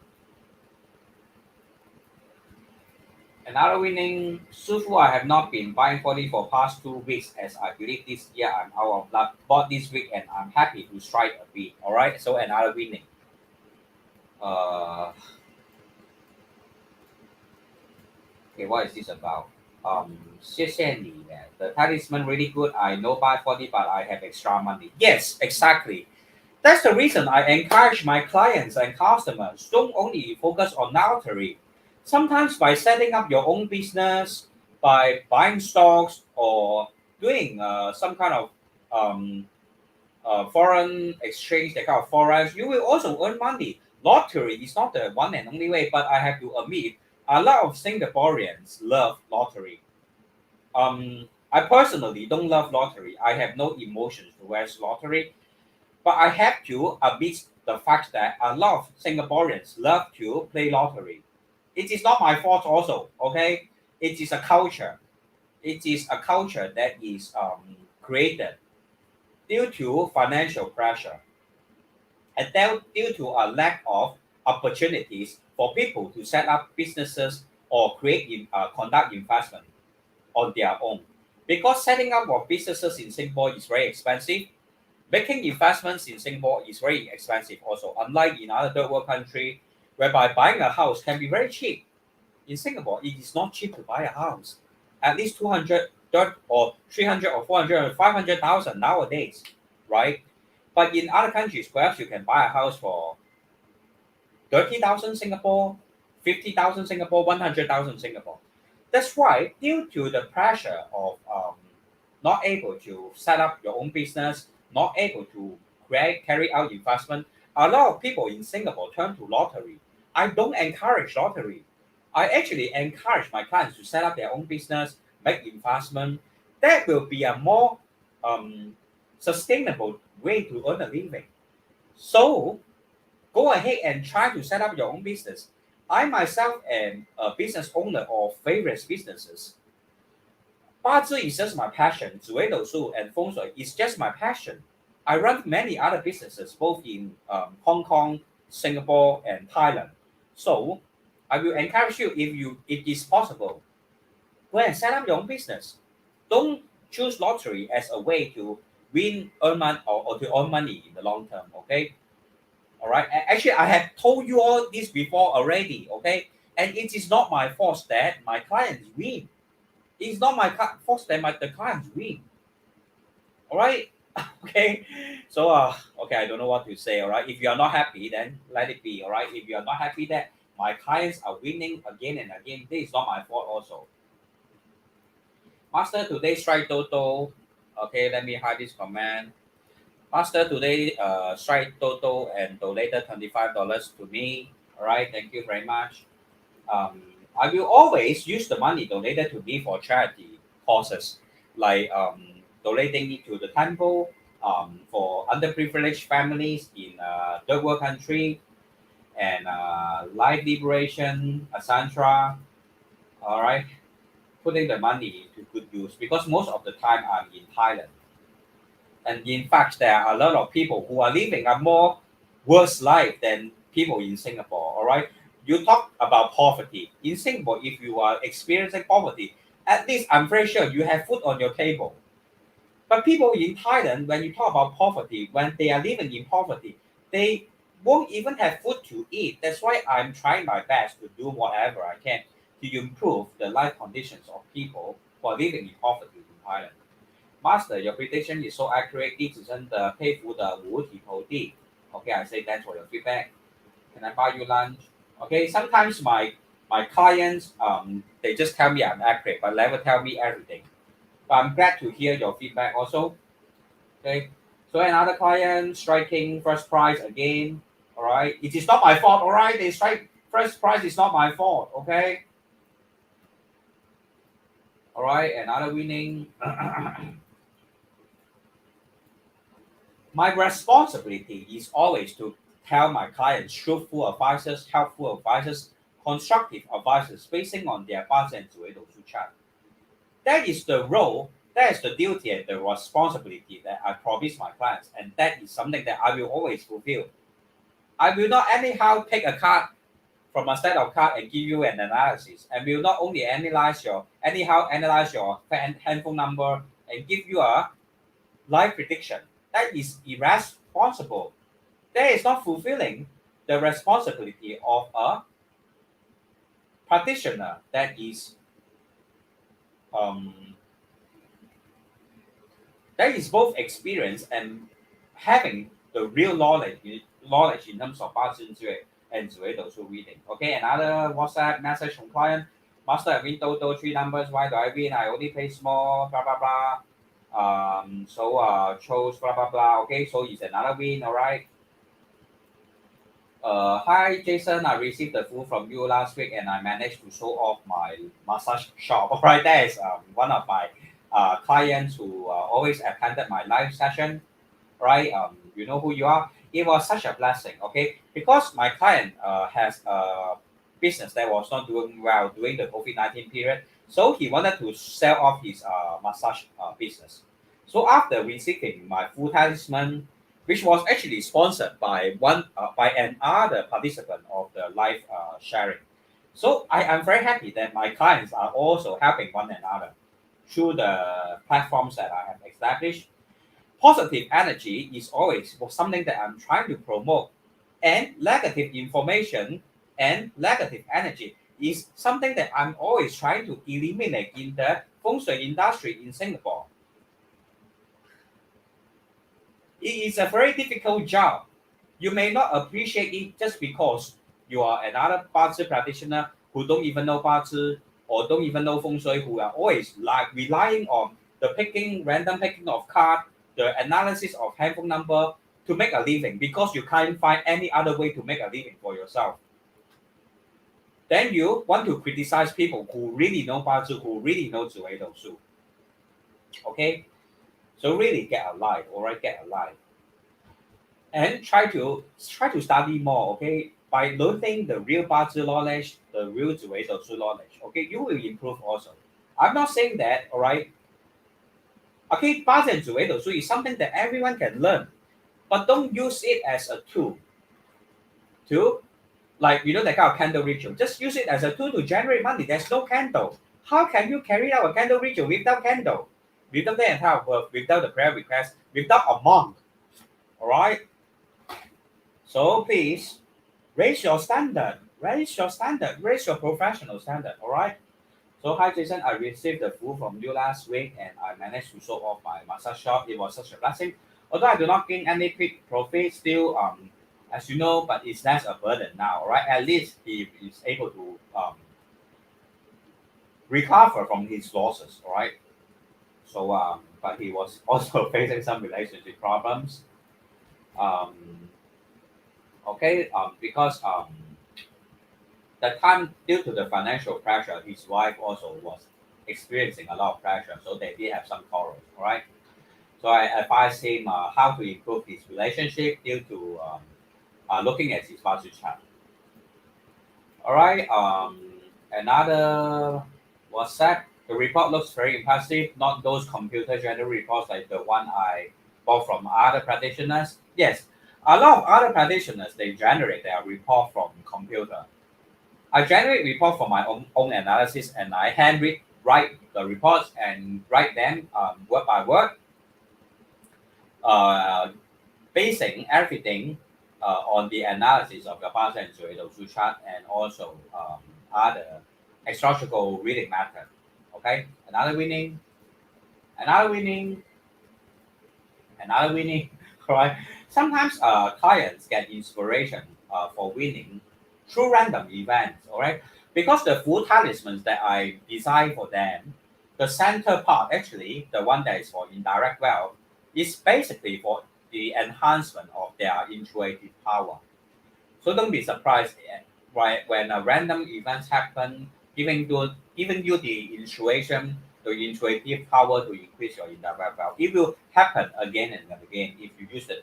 S1: Sufu, I have not been buying 40 for past 2 weeks as I believe this year I'm out of luck. Bought this week and I'm happy to strike a beat, alright? So another winning. Uh, okay, what is this about? 谢谢你 The talisman really good. I know buy 40, but I have extra money. Yes, exactly. That's the reason I encourage my clients and customers don't only focus on lottery. Sometimes by setting up your own business, by buying stocks or doing some kind of um, foreign exchange, that kind of forex, you will also earn money. Lottery is not the one and only way, but I have to admit, a lot of Singaporeans love lottery. I personally don't love lottery. I have no emotions towards lottery, but I have to admit the fact that a lot of Singaporeans love to play lottery. It is not my fault also, okay? It is a culture. It is a culture that is created due to financial pressure and then due to a lack of opportunities for people to set up businesses or conduct investment on their own. Because setting up of businesses in Singapore is very expensive. Making investments in Singapore is very expensive also, unlike in other third world country, whereby buying a house can be very cheap. In Singapore, it is not cheap to buy a house. At least 200 or 300 or 400 or 500,000 nowadays, right? But in other countries, perhaps you can buy a house for 30,000 Singapore, 50,000 Singapore, 100,000 Singapore. That's why, due to the pressure of not able to set up your own business, not able to carry out investment, a lot of people in Singapore turn to lottery. I don't encourage lottery. I actually encourage my clients to set up their own business, make investment. That will be a more um, sustainable way to earn a living. So go ahead and try to set up your own business. I myself am a business owner of various businesses. 八字 is just my passion. 紫微斗数 and 风水 is just my passion. I run many other businesses both in Hong Kong, Singapore, and Thailand. So I will encourage you if it is possible, go and set up your own business. Don't choose lottery as a way to earn money or to earn money in the long term. Okay. All right. Actually, I have told you all this before already. Okay. And it is not my fault that my clients win. It's not my fault that the clients win. All right. Okay. So okay, I don't know what to say. All right. If you are not happy, then let it be. All right. If you are not happy that my clients are winning again and again, this is not my fault also. Master today strike Toto. Okay, let me hide this comment. Master today strike Toto and donated $25 to me. All right, thank you very much. Um, I will always use the money donated to me for charity causes, like donating it to the temple, for underprivileged families in third world country, and life liberation, etc. All right, putting the money to good use because most of the time I'm in Thailand. And in fact, there are a lot of people who are living a more worse life than people in Singapore. All right. You talk about poverty. In Singapore, if you are experiencing poverty, at least I'm very sure you have food on your table. But people in Thailand, when you talk about poverty, when they are living in poverty, they won't even have food to eat. That's why I'm trying my best to do whatever I can to improve the life conditions of people who are living in poverty in Thailand. Master, your prediction is so accurate. 地址真的佩服的五体投地. Okay, I say thanks for your feedback. Can I buy you lunch? Okay, sometimes my clients they just tell me I'm accurate, but never tell me everything. But I'm glad to hear your feedback also. Okay, so another client striking first prize again. All right, it is not my fault. All right, they strike first prize is not my fault. Okay, all right, another winning. My responsibility is always to tell my clients truthful advices, helpful advices, constructive advices based on their 发展主义的出差. That is the role, that is the duty and the responsibility that I promise my clients, and that is something that I will always fulfill. I will not anyhow take a card from a set of cards and give you an analysis, and will not only analyze your handphone number and give you a life prediction. That is irresponsible. That is not fulfilling the responsibility of a practitioner um, that is both experience and having the real knowledge in terms of 八字 and 紫微斗数 reading. Okay, another WhatsApp message from client. Master, I win total three numbers. Why do I win? I only play small. Blah blah blah. Chose blah blah blah. Okay, so it's another win. All right. Hi Jason, I received the food from you last week and I managed to show off my massage shop. All right, that is one of my clients who always attended my live session. Right, you know who you are. It was such a blessing. Okay, because my client has a business that was not doing well during the COVID-19 period, so he wanted to sell off his massage business. So after receiving my full talisman, which was actually sponsored by by another participant of the live sharing. So I am very happy that my clients are also helping one another through the platforms that I have established. Positive energy is always something that I'm trying to promote, and negative information and negative energy is something that I'm always trying to eliminate in the feng shui industry in Singapore. It is a very difficult job. You may not appreciate it just because you are another Bazi practitioner who don't even know Bazi or don't even know Feng Shui, who are always like relying on the random picking of card, the analysis of handphone number to make a living because you can't find any other way to make a living for yourself. Then you want to criticize people who really know Bazi, who really know Zhuwei Dou Shu. Okay? So really get a life, alright, get a life. And try to study more, okay? By learning the real Bazi knowledge, the real 紫微斗数 knowledge, okay, you will improve also. I'm not saying that, all right? Okay, Bazi and 紫微斗数 is something that everyone can learn, but don't use it as a tool to, like, you know, that kind of candle ritual. Just use it as a tool to generate money. There's no candle. How can you carry out a candle ritual without candle? Without the entire work, without the prayer request, without a monk, all right? So please raise your standard, raise your professional standard, all right? So hi Jason, I received the food from you last week and I managed to show off my massage shop. It was such a blessing. Although I do not gain any quick profit, still as you know, but it's less a burden now, all right? At least he is able to recover from his losses, all right? So but he was also facing some relationship problems. Um, okay, because that time, due to the financial pressure, his wife also was experiencing a lot of pressure, so they did have some quarrels. All right. So I advised him how to improve his relationship due to looking at his budget chart. All right. Another WhatsApp. The report looks very impressive. Not those computer generated reports like the one I bought from other practitioners. Yes, a lot of other practitioners they generate their report from computer. I generate report for my own analysis and I write the reports and write them word by word, uh, basing everything on the analysis of the Basel and Zhuo chart and also other astrological reading method. Okay, another winning, another winning. Right. Sometimes clients get inspiration for winning through random events, all right? Because the full talismans that I designed for them, the center part, actually, the one that is for indirect wealth, is basically for the enhancement of their intuitive power. So don't be surprised right, when a random events happen, giving you the intuition, the intuitive power to increase your indirect wealth. It will happen again and again if you use the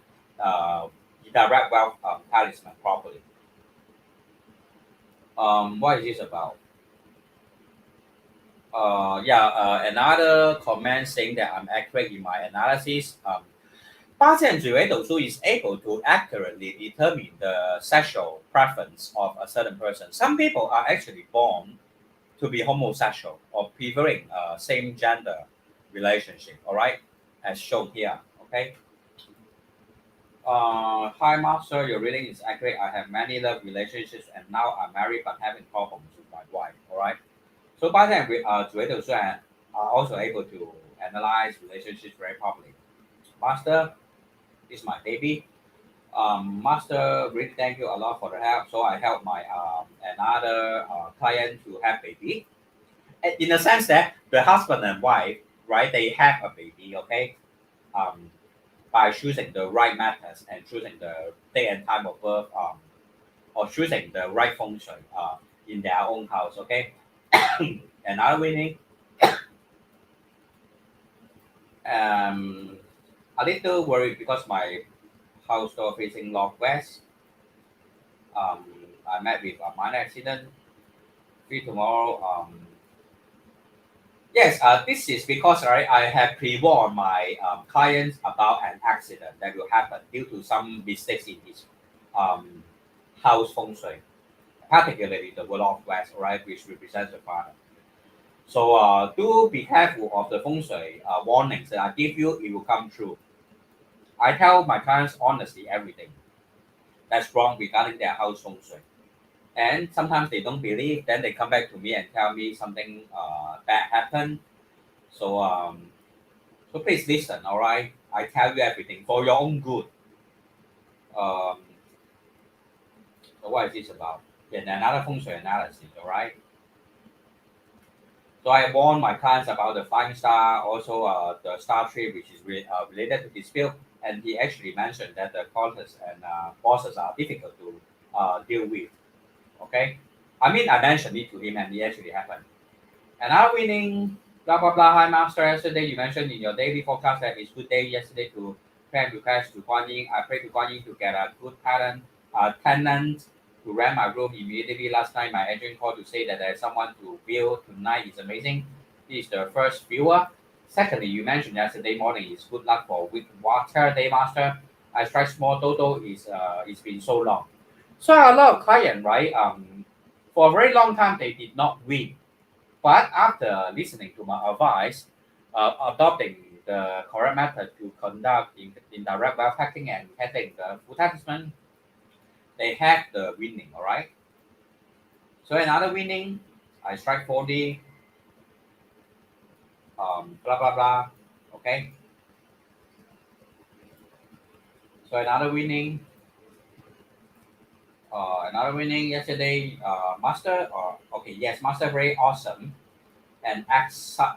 S1: indirect wealth talisman properly. What is this about? Another comment saying that I'm accurate in my analysis. 发现紫微斗数 is able to accurately determine the sexual preference of a certain person. Some people are actually born to be homosexual or preferring same gender relationship, all right, as shown here, okay? Hi, Master, your reading is accurate. I have many love relationships and now I'm married but having problems with my wife, all right? So by then, Zuedo are also able to analyze relationships very properly. Master is my baby. Master, really thank you a lot for the help. So I help my another client to have baby. And in the sense that the husband and wife, right, they have a baby, okay, um, by choosing the right methods and choosing the day and time of birth, or choosing the right function in their own house, okay. Another winning, um, a little worried because my house door facing northwest. Um, I met with a minor accident. Free tomorrow. Yes, this is because right, I have pre-warned my clients about an accident that will happen due to some mistakes in his um, house feng shui, particularly the northwest, right, which represents the father. So do be careful of the feng shui warnings that I give you. It will come true. I tell my clients honestly everything that's wrong regarding their house feng shui. And sometimes they don't believe, then they come back to me and tell me something bad happened. So so please listen, all right? I tell you everything for your own good. Um, so what is this about? Then another feng shui analysis, all right? So I warn my clients about the flying star, also the star tree, which is related to this field. And he actually mentioned that the contacts and bosses are difficult to deal with. Okay, I mean I mentioned it to him, and it actually happened. And our winning, blah blah blah. Hi master. Yesterday you mentioned in your daily forecast that it's good day yesterday to plan request to Guan Yin. I pray to Guan Yin to get a good tenant to rent my room immediately. Last night my agent called to say that there's someone to view tonight. It's amazing. He is the first viewer. Secondly, you mentioned yesterday morning is good luck for week water day master. I tried small total is it's been so long. So a lot of client right for a very long time they did not win, but after listening to my advice, adopting the correct method to conduct indirect wealth hacking and getting the full talisman, they had the winning, all right? So another winning, I strike 40, blah, blah, blah, okay? So another winning yesterday, Master, okay, yes, Master very awesome. And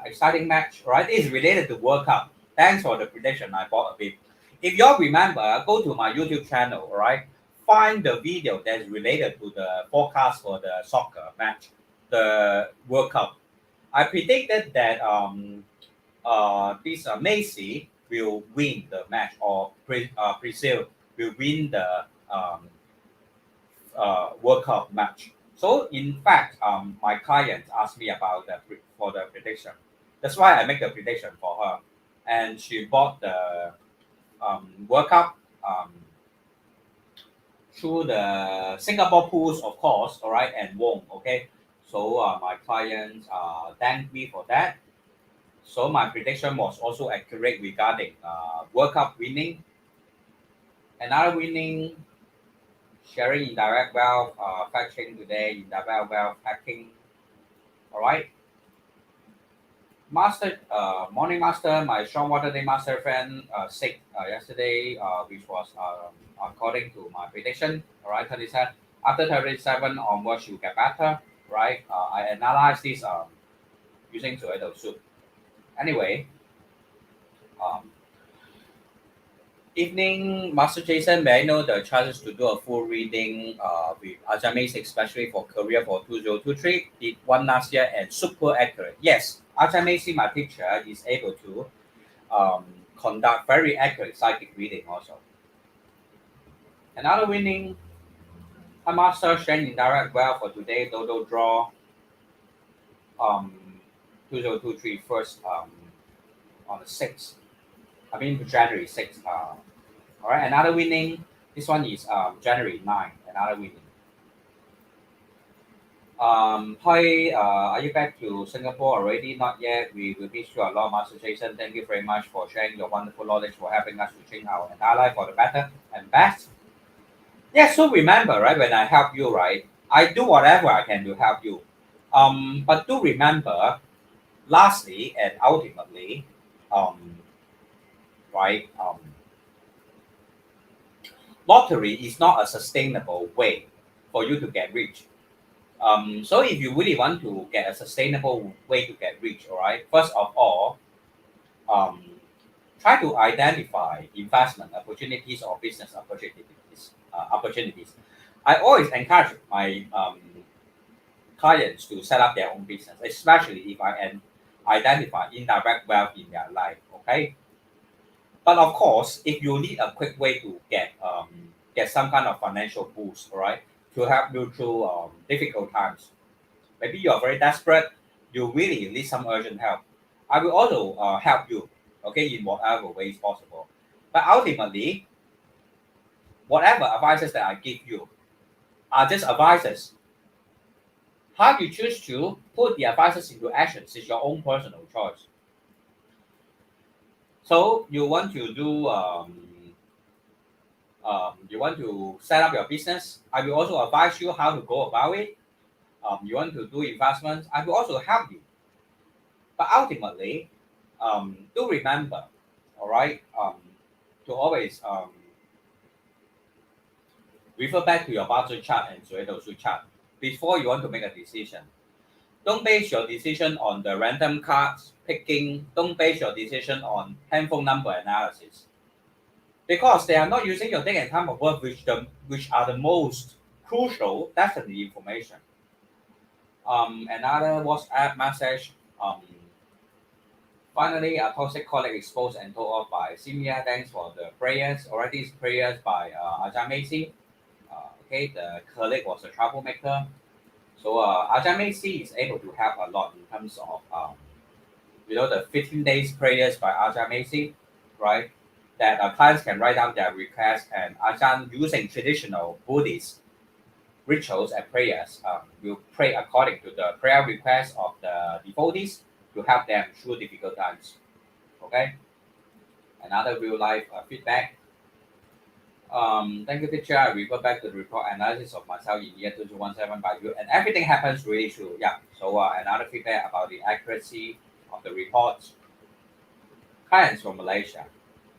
S1: exciting match, right? This is related to World Cup. Thanks for the prediction. I bought a bit. If y'all remember, go to my YouTube channel, all right? Find the video that's related to the forecast for the soccer match, the World Cup. I predicted that this Messi will win the match, or Brazil will win the World Cup match. So in fact, my client asked me about for the prediction. That's why I make the prediction for her, and she bought the World Cup through the Singapore pools, of course. All right, and won. Okay, so my client thanked me for that. So my prediction was also accurate regarding World Cup winning. Another winning, sharing indirect wealth, fetching today, indirect wealth hacking. All right. Master, morning master, my strong water day master friend sick yesterday, which was according to my prediction. All right, 37.
S2: After 37 onwards, you get better, right? I analyze this using Zoedo soup. Anyway, um, evening, Master Jason, may I know the chances to do a full reading with Ajame, especially for career for 2023? Did one last year and super accurate. Yes, Ajame, my teacher, is able to um, conduct very accurate psychic reading also. Another winning, a master Shen Indirect well for today, Dodo draw um, 2023 first on the 6th. I mean January 6th. All right, another winning. This one is January 9th. Another winning. Hi, are you back to Singapore already? Not yet. We will miss you a lot, Master Jason. Thank you very much for sharing your wonderful knowledge for helping us to change our entire life for the better and best. Yeah, so remember, right, when I help you, right, I do whatever I can to help you. But do remember, lastly and ultimately, um, right, lottery is not a sustainable way for you to get rich. So if you really want to get a sustainable way to get rich, all right, first of all, um, try to identify investment opportunities or business opportunities. Opportunities. I always encourage my clients to set up their own business, especially if I can identify indirect wealth in their life. Okay, but of course, if you need a quick way to get some kind of financial boost, all right, to help you through difficult times, maybe you are very desperate, you really need some urgent help. I will also help you, okay, in whatever ways possible. But ultimately, whatever advices that I give you are just advices. How you choose to put the advices into actions is your own personal choice. So you want to do you want to set up your business. I will also advise you how to go about it. You want to do investments. I will also help you. But ultimately, do remember, all right, to always refer back to your budget chart and Zoedo chart before you want to make a decision. Don't base your decision on the random cards picking. Don't base your decision on handphone number analysis because they are not using your date and time of birth, which are the most crucial destiny information. Another WhatsApp message. Finally, a toxic colleague exposed and told off by Simia. Thanks for the prayers. Already prayers by Ajahn Macy. Okay, the colleague was a troublemaker. So Ajahn Macy is able to help a lot in terms of the 15 days prayers by Ajahn Macy, right? That clients can write down their requests and Ajahn using traditional Buddhist rituals and prayers will pray according to the prayer requests of the devotees to help them through difficult times. Okay, another real life feedback. Thank you, teacher. I refer back to the report analysis of myself in year 2017 by you, and everything happens really true. Yeah. So another feedback about the accuracy of the reports. Clients from Malaysia,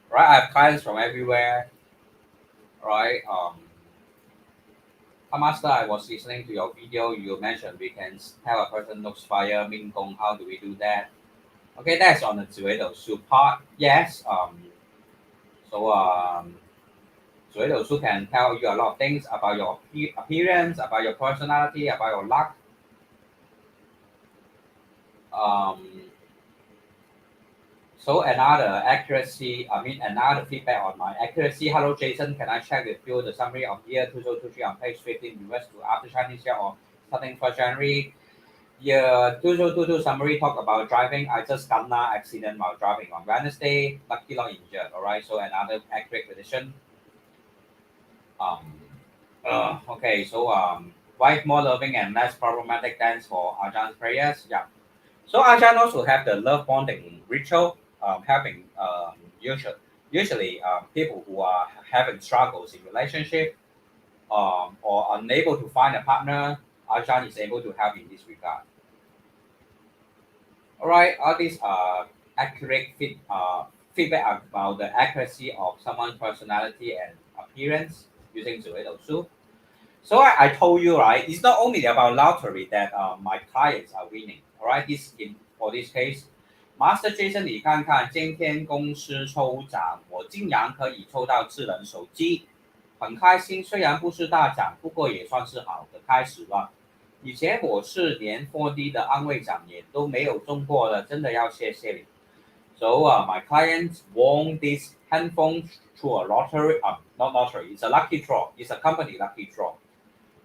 S2: right? I have clients from everywhere, right? Master, I was listening to your video. You mentioned we can tell a person looks fire, Ming Gong. How do we do that? Okay, that's on the Zuedo Su part. Yes. So Zuedo Su can tell you a lot of things about your appearance, about your personality, about your luck. Um, so another feedback on my accuracy. Hello, Jason. Can I check with you the summary of year 2023 on page 15 US to after Chinese year or starting 1st January? Year 2022 summary talk about driving. I just got an accident while driving on Wednesday. Lucky not injured. All right. So another accurate prediction. Um, okay. So wife more loving and less problematic. Thanks for Ajahn prayers. Yeah. So Ajahn also have the love bonding ritual, helping usually people who are having struggles in relationship or unable to find a partner. Ajahn is able to help in this regard. All right, all these are accurate feedback about the accuracy of someone's personality and appearance using Zoedo Su. So I told you, right? It's not only about lottery that my clients are winning. All right, this in for this case, Master Jason，你看看今天公司抽奖，我竟然可以抽到智能手机，很开心。虽然不是大奖，不过也算是好的开始了。以前我是连 4D 的安慰奖也都没有中过的，真的要谢谢你。So my client won this handphone through a lottery, not lottery, it's a lucky draw. It's a company lucky draw.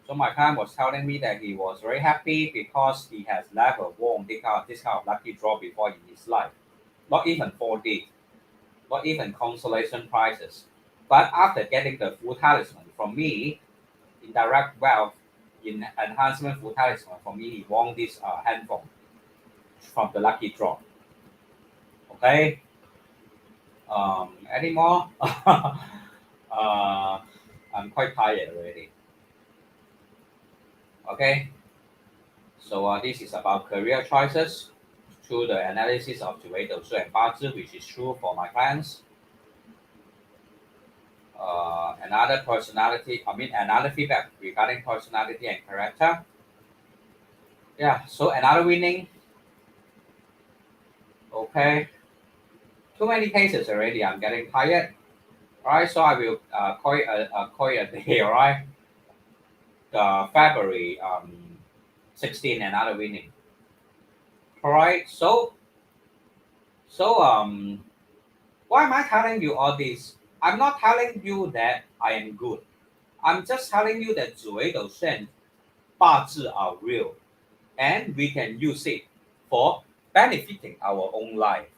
S2: So my client was telling me that he was very happy because he has never won this kind of lucky draw before in his life. Not even 4D, not even consolation prizes. But after getting the full talisman from me, indirect wealth in enhancement full talisman from me, he won this handphone from the lucky draw. Okay. Any more? I'm quite tired already. Okay. So this is about career choices through the analysis of 紫微斗数 and 八字, which is true for my clients. Another feedback regarding personality and character. Yeah, so another winning. Okay. Too many cases already. I'm getting tired. All right, so I will call it a day. All right. February 16, another winning. All right. So why am I telling you all this? I'm not telling you that I am good. I'm just telling you that 紫微斗数 and 八字 are real, and we can use it for benefiting our own life.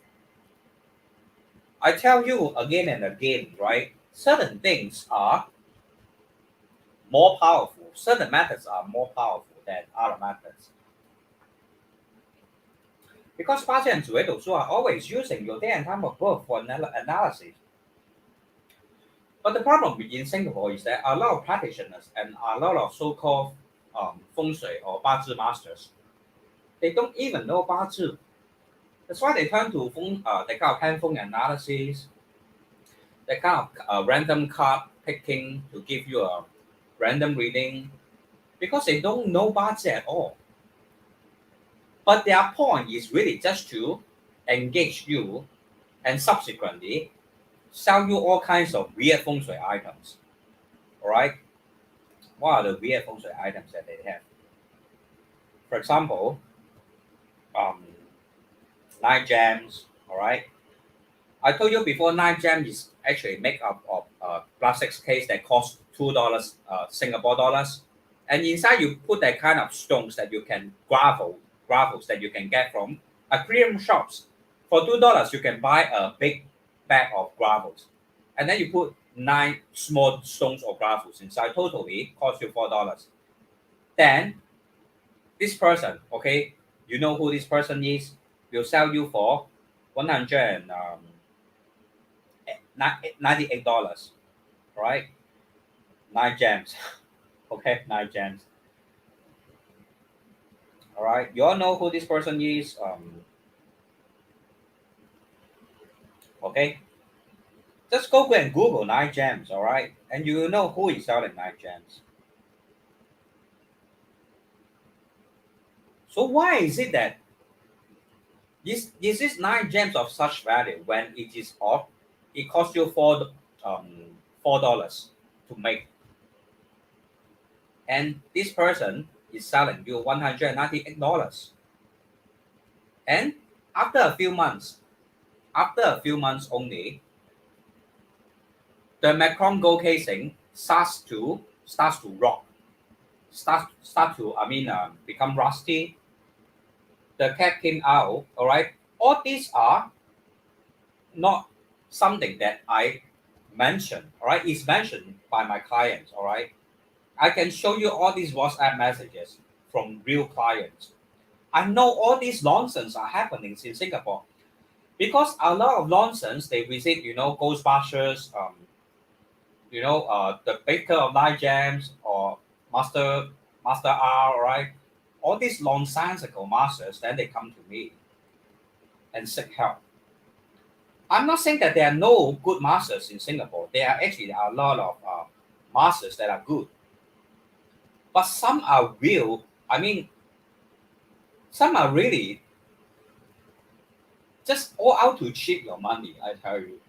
S2: I tell you again and again, right? Certain things are more powerful. Certain methods are more powerful than other methods. Because 八字 and 紫微斗数 are always using your day and time of birth for analysis. But the problem in Singapore is that a lot of practitioners and a lot of so-called feng shui or 八字 masters, they don't even know 八字. That's why they turn to that kind of handphone analysis, that kind of random card picking to give you a random reading, because they don't know 八字 at all. But their point is really just to engage you and subsequently sell you all kinds of weird feng shui items. All right? What are the weird feng shui items that they have? For example, um, night gems. All right? I told you before, night gem is actually made up of a plastic case that costs $2 Singapore dollars, and inside you put that kind of stones that you can gravels that you can get from aquarium shops. For $2, you can buy a big bag of gravels, and then you put 9 small stones or gravels inside. Totally cost you $4. Then this person, okay, you know who this person is, will sell you for $198, right? 9 gems. Okay, 9 gems. All right, you all know who this person is. Okay, just go and Google 9 gems. All right, and you will know who is selling 9 gems. So why is it that is this 9 gems of such value when it is off? It costs you $4 to make, and this person is selling you $198. And after a few months, only, the Macron gold casing starts to rot, start to become rusty. The cap came out. All right, all these are not something that I mentioned. All right, it's mentioned by my clients. All right, I can show you all these WhatsApp messages from real clients. I know all these nonsense are happening in Singapore because a lot of nonsense they visit, Ghostbusters, the baker of 9 gems or master R, right? All these nonsensical masters, then they come to me and seek help. I'm not saying that there are no good masters in Singapore. There are actually a lot of masters that are good. But some are real. I mean, some are really just all out to cheat your money. I tell you,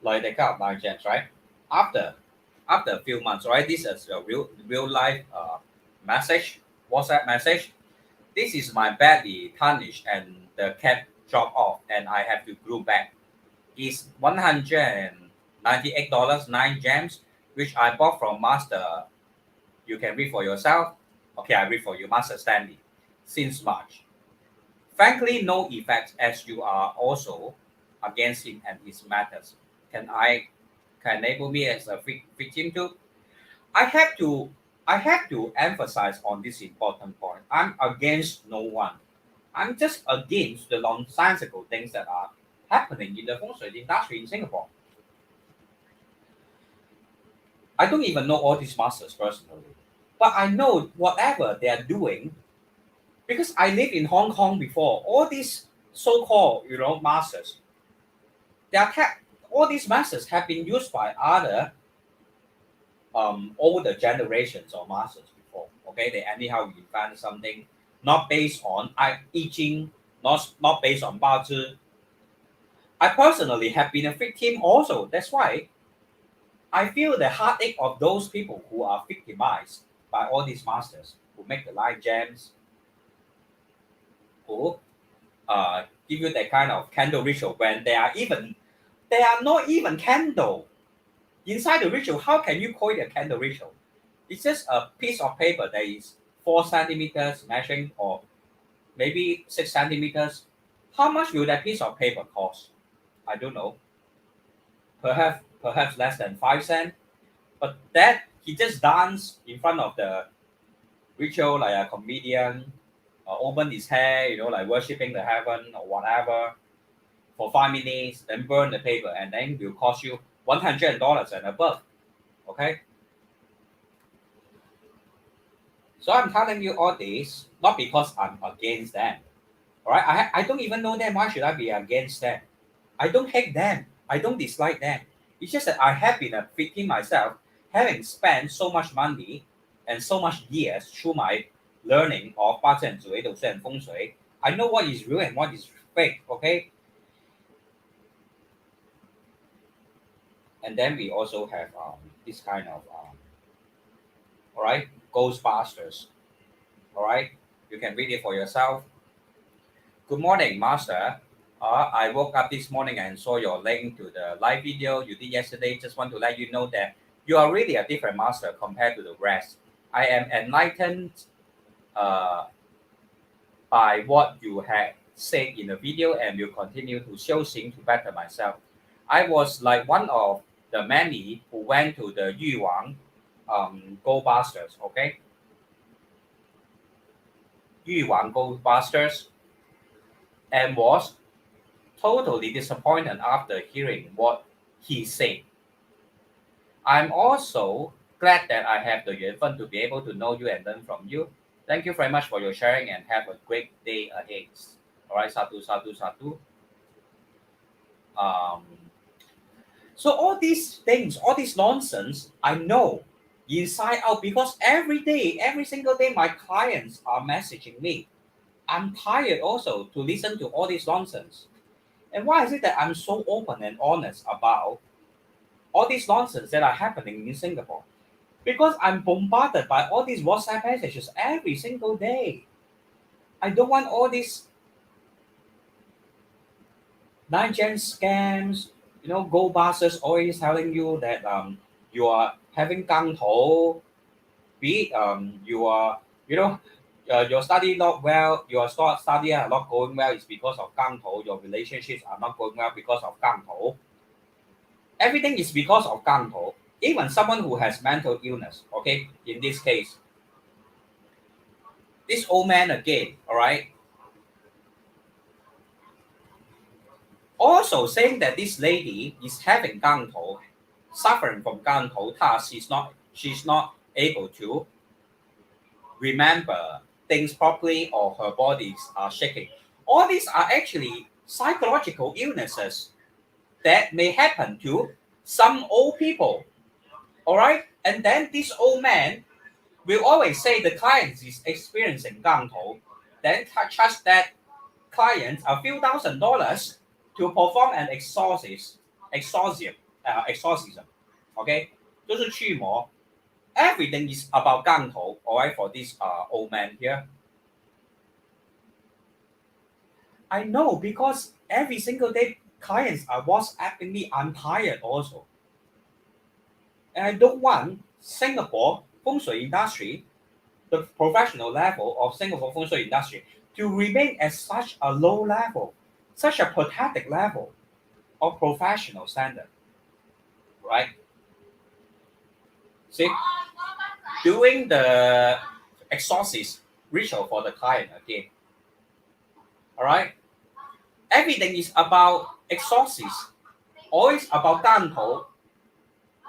S2: like the kind of nine gems, right? After after a few months, right? This is a real life message, WhatsApp message. This is my badly tarnished and the cap dropped off, and I have to glue back. Is $198 nine gems, which I bought from Master. You can read for yourself. Okay, I read for you, Master Stanley. Since March, frankly, no effect as you are also against him and his matters. Can enable me as a victim too? I have to I have to emphasize on this important point. I'm against no one. I'm just against the nonsensical things that are happening in the feng shui industry in Singapore. I don't even know all these masters personally, but I know whatever they are doing because I lived in Hong Kong before. All these so-called, masters, they are all these masters have been used by other older generations of masters before. Okay, they anyhow invent something not based on I teaching, not based on Bazi. I personally have been a victim also. That's why I feel the heartache of those people who are victimized by all these masters who make the light gems, who give you that kind of candle ritual when they are not even candle inside the ritual. How can you call it a candle ritual? It's just a piece of paper that is 4 centimeters measuring or maybe 6 centimeters. How much will that piece of paper cost? I don't know. Perhaps less than 5 cents. But that he just danced in front of the ritual like a comedian, open his hair, like worshipping the heaven or whatever for 5 minutes, then burn the paper, and then will cost you $100 and above. Okay, so I'm telling you all this not because I'm against them. All right, I don't even know them. Why should I be against them? I don't hate them. I don't dislike them. It's just that I have been a victim myself, having spent so much money and so much years through my learning of 八阵子为斗and feng shui. I know what is real and what is fake. Okay, and then we also have this kind of all right, Ghostbusters. All right, you can read it for yourself. Good morning, Master. I woke up this morning and saw your link to the live video you did yesterday. Just want to let you know that you are really a different master compared to the rest. I am enlightened uh, by what you had said in the video and will continue to show things to better myself. I was like one of the many who went to the Yuan Goldbusters, okay? Yuan Goldbusters, and was totally disappointed after hearing what he said. I'm also glad that I have the fun to be able to know you and learn from you. Thank you very much for your sharing and have a great day ahead. All right, satu, satu, satu. Um, so all these things, all this nonsense, I know inside out because every day, every single day, my clients are messaging me. I'm tired also to listen to all this nonsense. And why is it that I'm so open and honest about all these nonsense that are happening in Singapore? Because I'm bombarded by all these WhatsApp messages every single day. I don't want all these nine-gen scams, gold busters always telling you that you are having gang tou, be it you are, your study not well, your study are not going well is because of gang tou, your relationships are not going well because of gang tou. Everything is because of gang tou. Even someone who has mental illness, okay, in this case, this old man again, all right, also saying that this lady is having gang tou, suffering from gang tou, thus she's not able to remember things properly or her bodies are shaking. All these are actually psychological illnesses that may happen to some old people. All right, and then this old man will always say the client is experiencing 降头, then charge that client a few $1,000s to perform an exorcism. Okay, 就是驱魔. Everything is about 降头, alright, for this old man here. I know, because every single day clients are WhatsApping me. I'm tired also. And I don't want Singapore feng shui industry, the professional level of Singapore feng shui industry, to remain at such a low level, such a pathetic level of professional standard. Right? See, doing the exorcist ritual for the client again. Alright? Everything is about exorcist, always about 降头.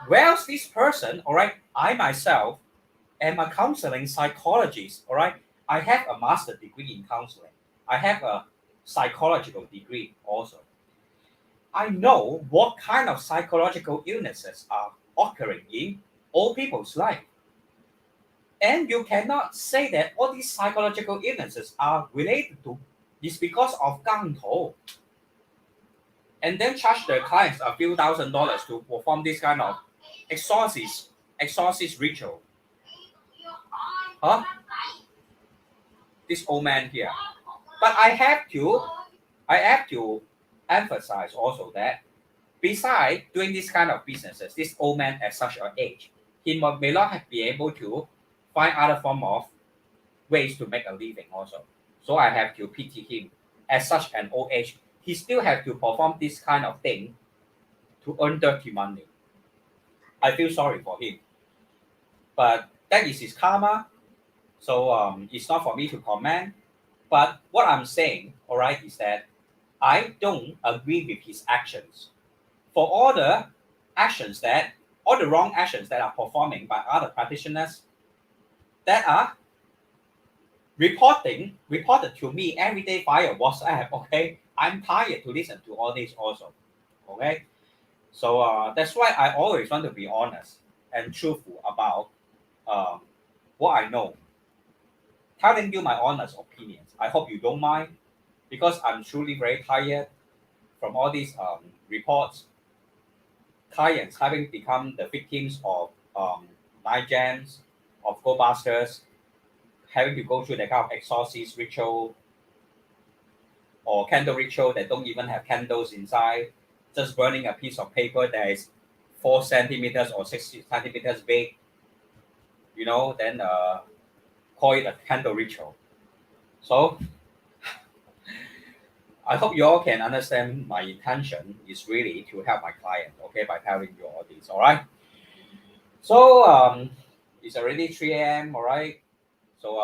S2: Where's this person? Alright, I myself am a counseling psychologist. Alright, I have a master's degree in counseling. I have a psychological degree also. I know what kind of psychological illnesses are occurring in all people's life. And you cannot say that all these psychological illnesses are related to this because of 降头. And then charge the clients a few $1,000s to perform this kind of exorcist ritual. Huh? This old man here. But I have to emphasize also that besides doing this kind of businesses, this old man at such an age, he may not be able to find other form of ways to make a living also. So I have to pity him. At such an old age, he still have to perform this kind of thing to earn dirty money. I feel sorry for him. But that is his karma. So it's not for me to comment. But what I'm saying, all right, is that I don't agree with his actions. For all the wrong actions that are performing by other practitioners that are reported to me every day via WhatsApp. Okay, I'm tired to listen to all this also. Okay, so that's why I always want to be honest and truthful about what I know, telling you my honest opinions. I hope you don't mind, because I'm truly very tired from all these reports. Clients having become the victims of night jams, of go busters, having to go through that kind of exorcist ritual or candle ritual that don't even have candles inside, just burning a piece of paper that is 4 centimeters or 6 centimeters big, then call it a candle ritual. So I hope you all can understand my intention is really to help my client, okay, by telling you all this, all right? So it's already 3 a.m., all right? So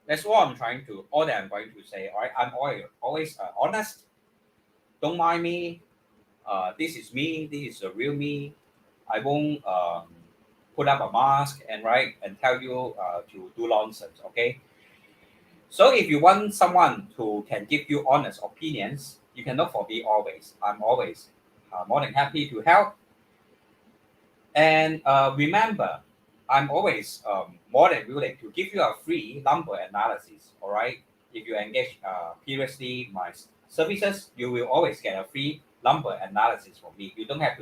S2: that's all that I'm going to say, all right? I'm always honest. Don't mind me. This is me. This is the real me. I won't put up a mask and tell you to do nonsense, okay? So if you want someone who can give you honest opinions, you can look for me always. I'm always more than happy to help. And remember, I'm always more than willing to give you a free number analysis, all right? If you engage previously my services, you will always get a free number analysis from me. You don't have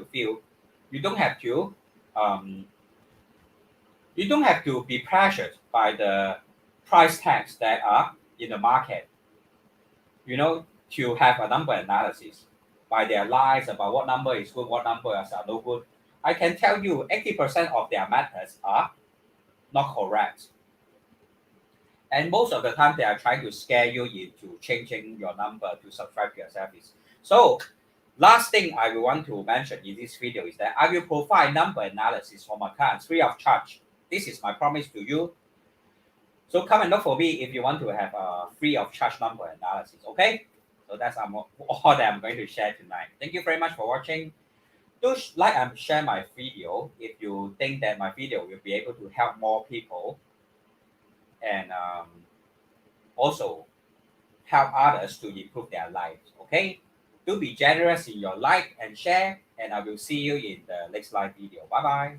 S2: to be pressured by the price tags that are in the market, to have a number analysis by their lies about what number is good, what numbers are no good. I can tell you 80% of their methods are not correct. And most of the time they are trying to scare you into changing your number to subscribe to your service. So last thing I will want to mention in this video is that I will provide number analysis for my clients free of charge. This is my promise to you. So come and look for me if you want to have a free of charge number analysis, okay? So that's all that I'm going to share tonight. Thank you very much for watching. Do like and share my video if you think that my video will be able to help more people, and also help others to improve their lives, okay? Do be generous in your like and share, and I will see you in the next live video. Bye bye.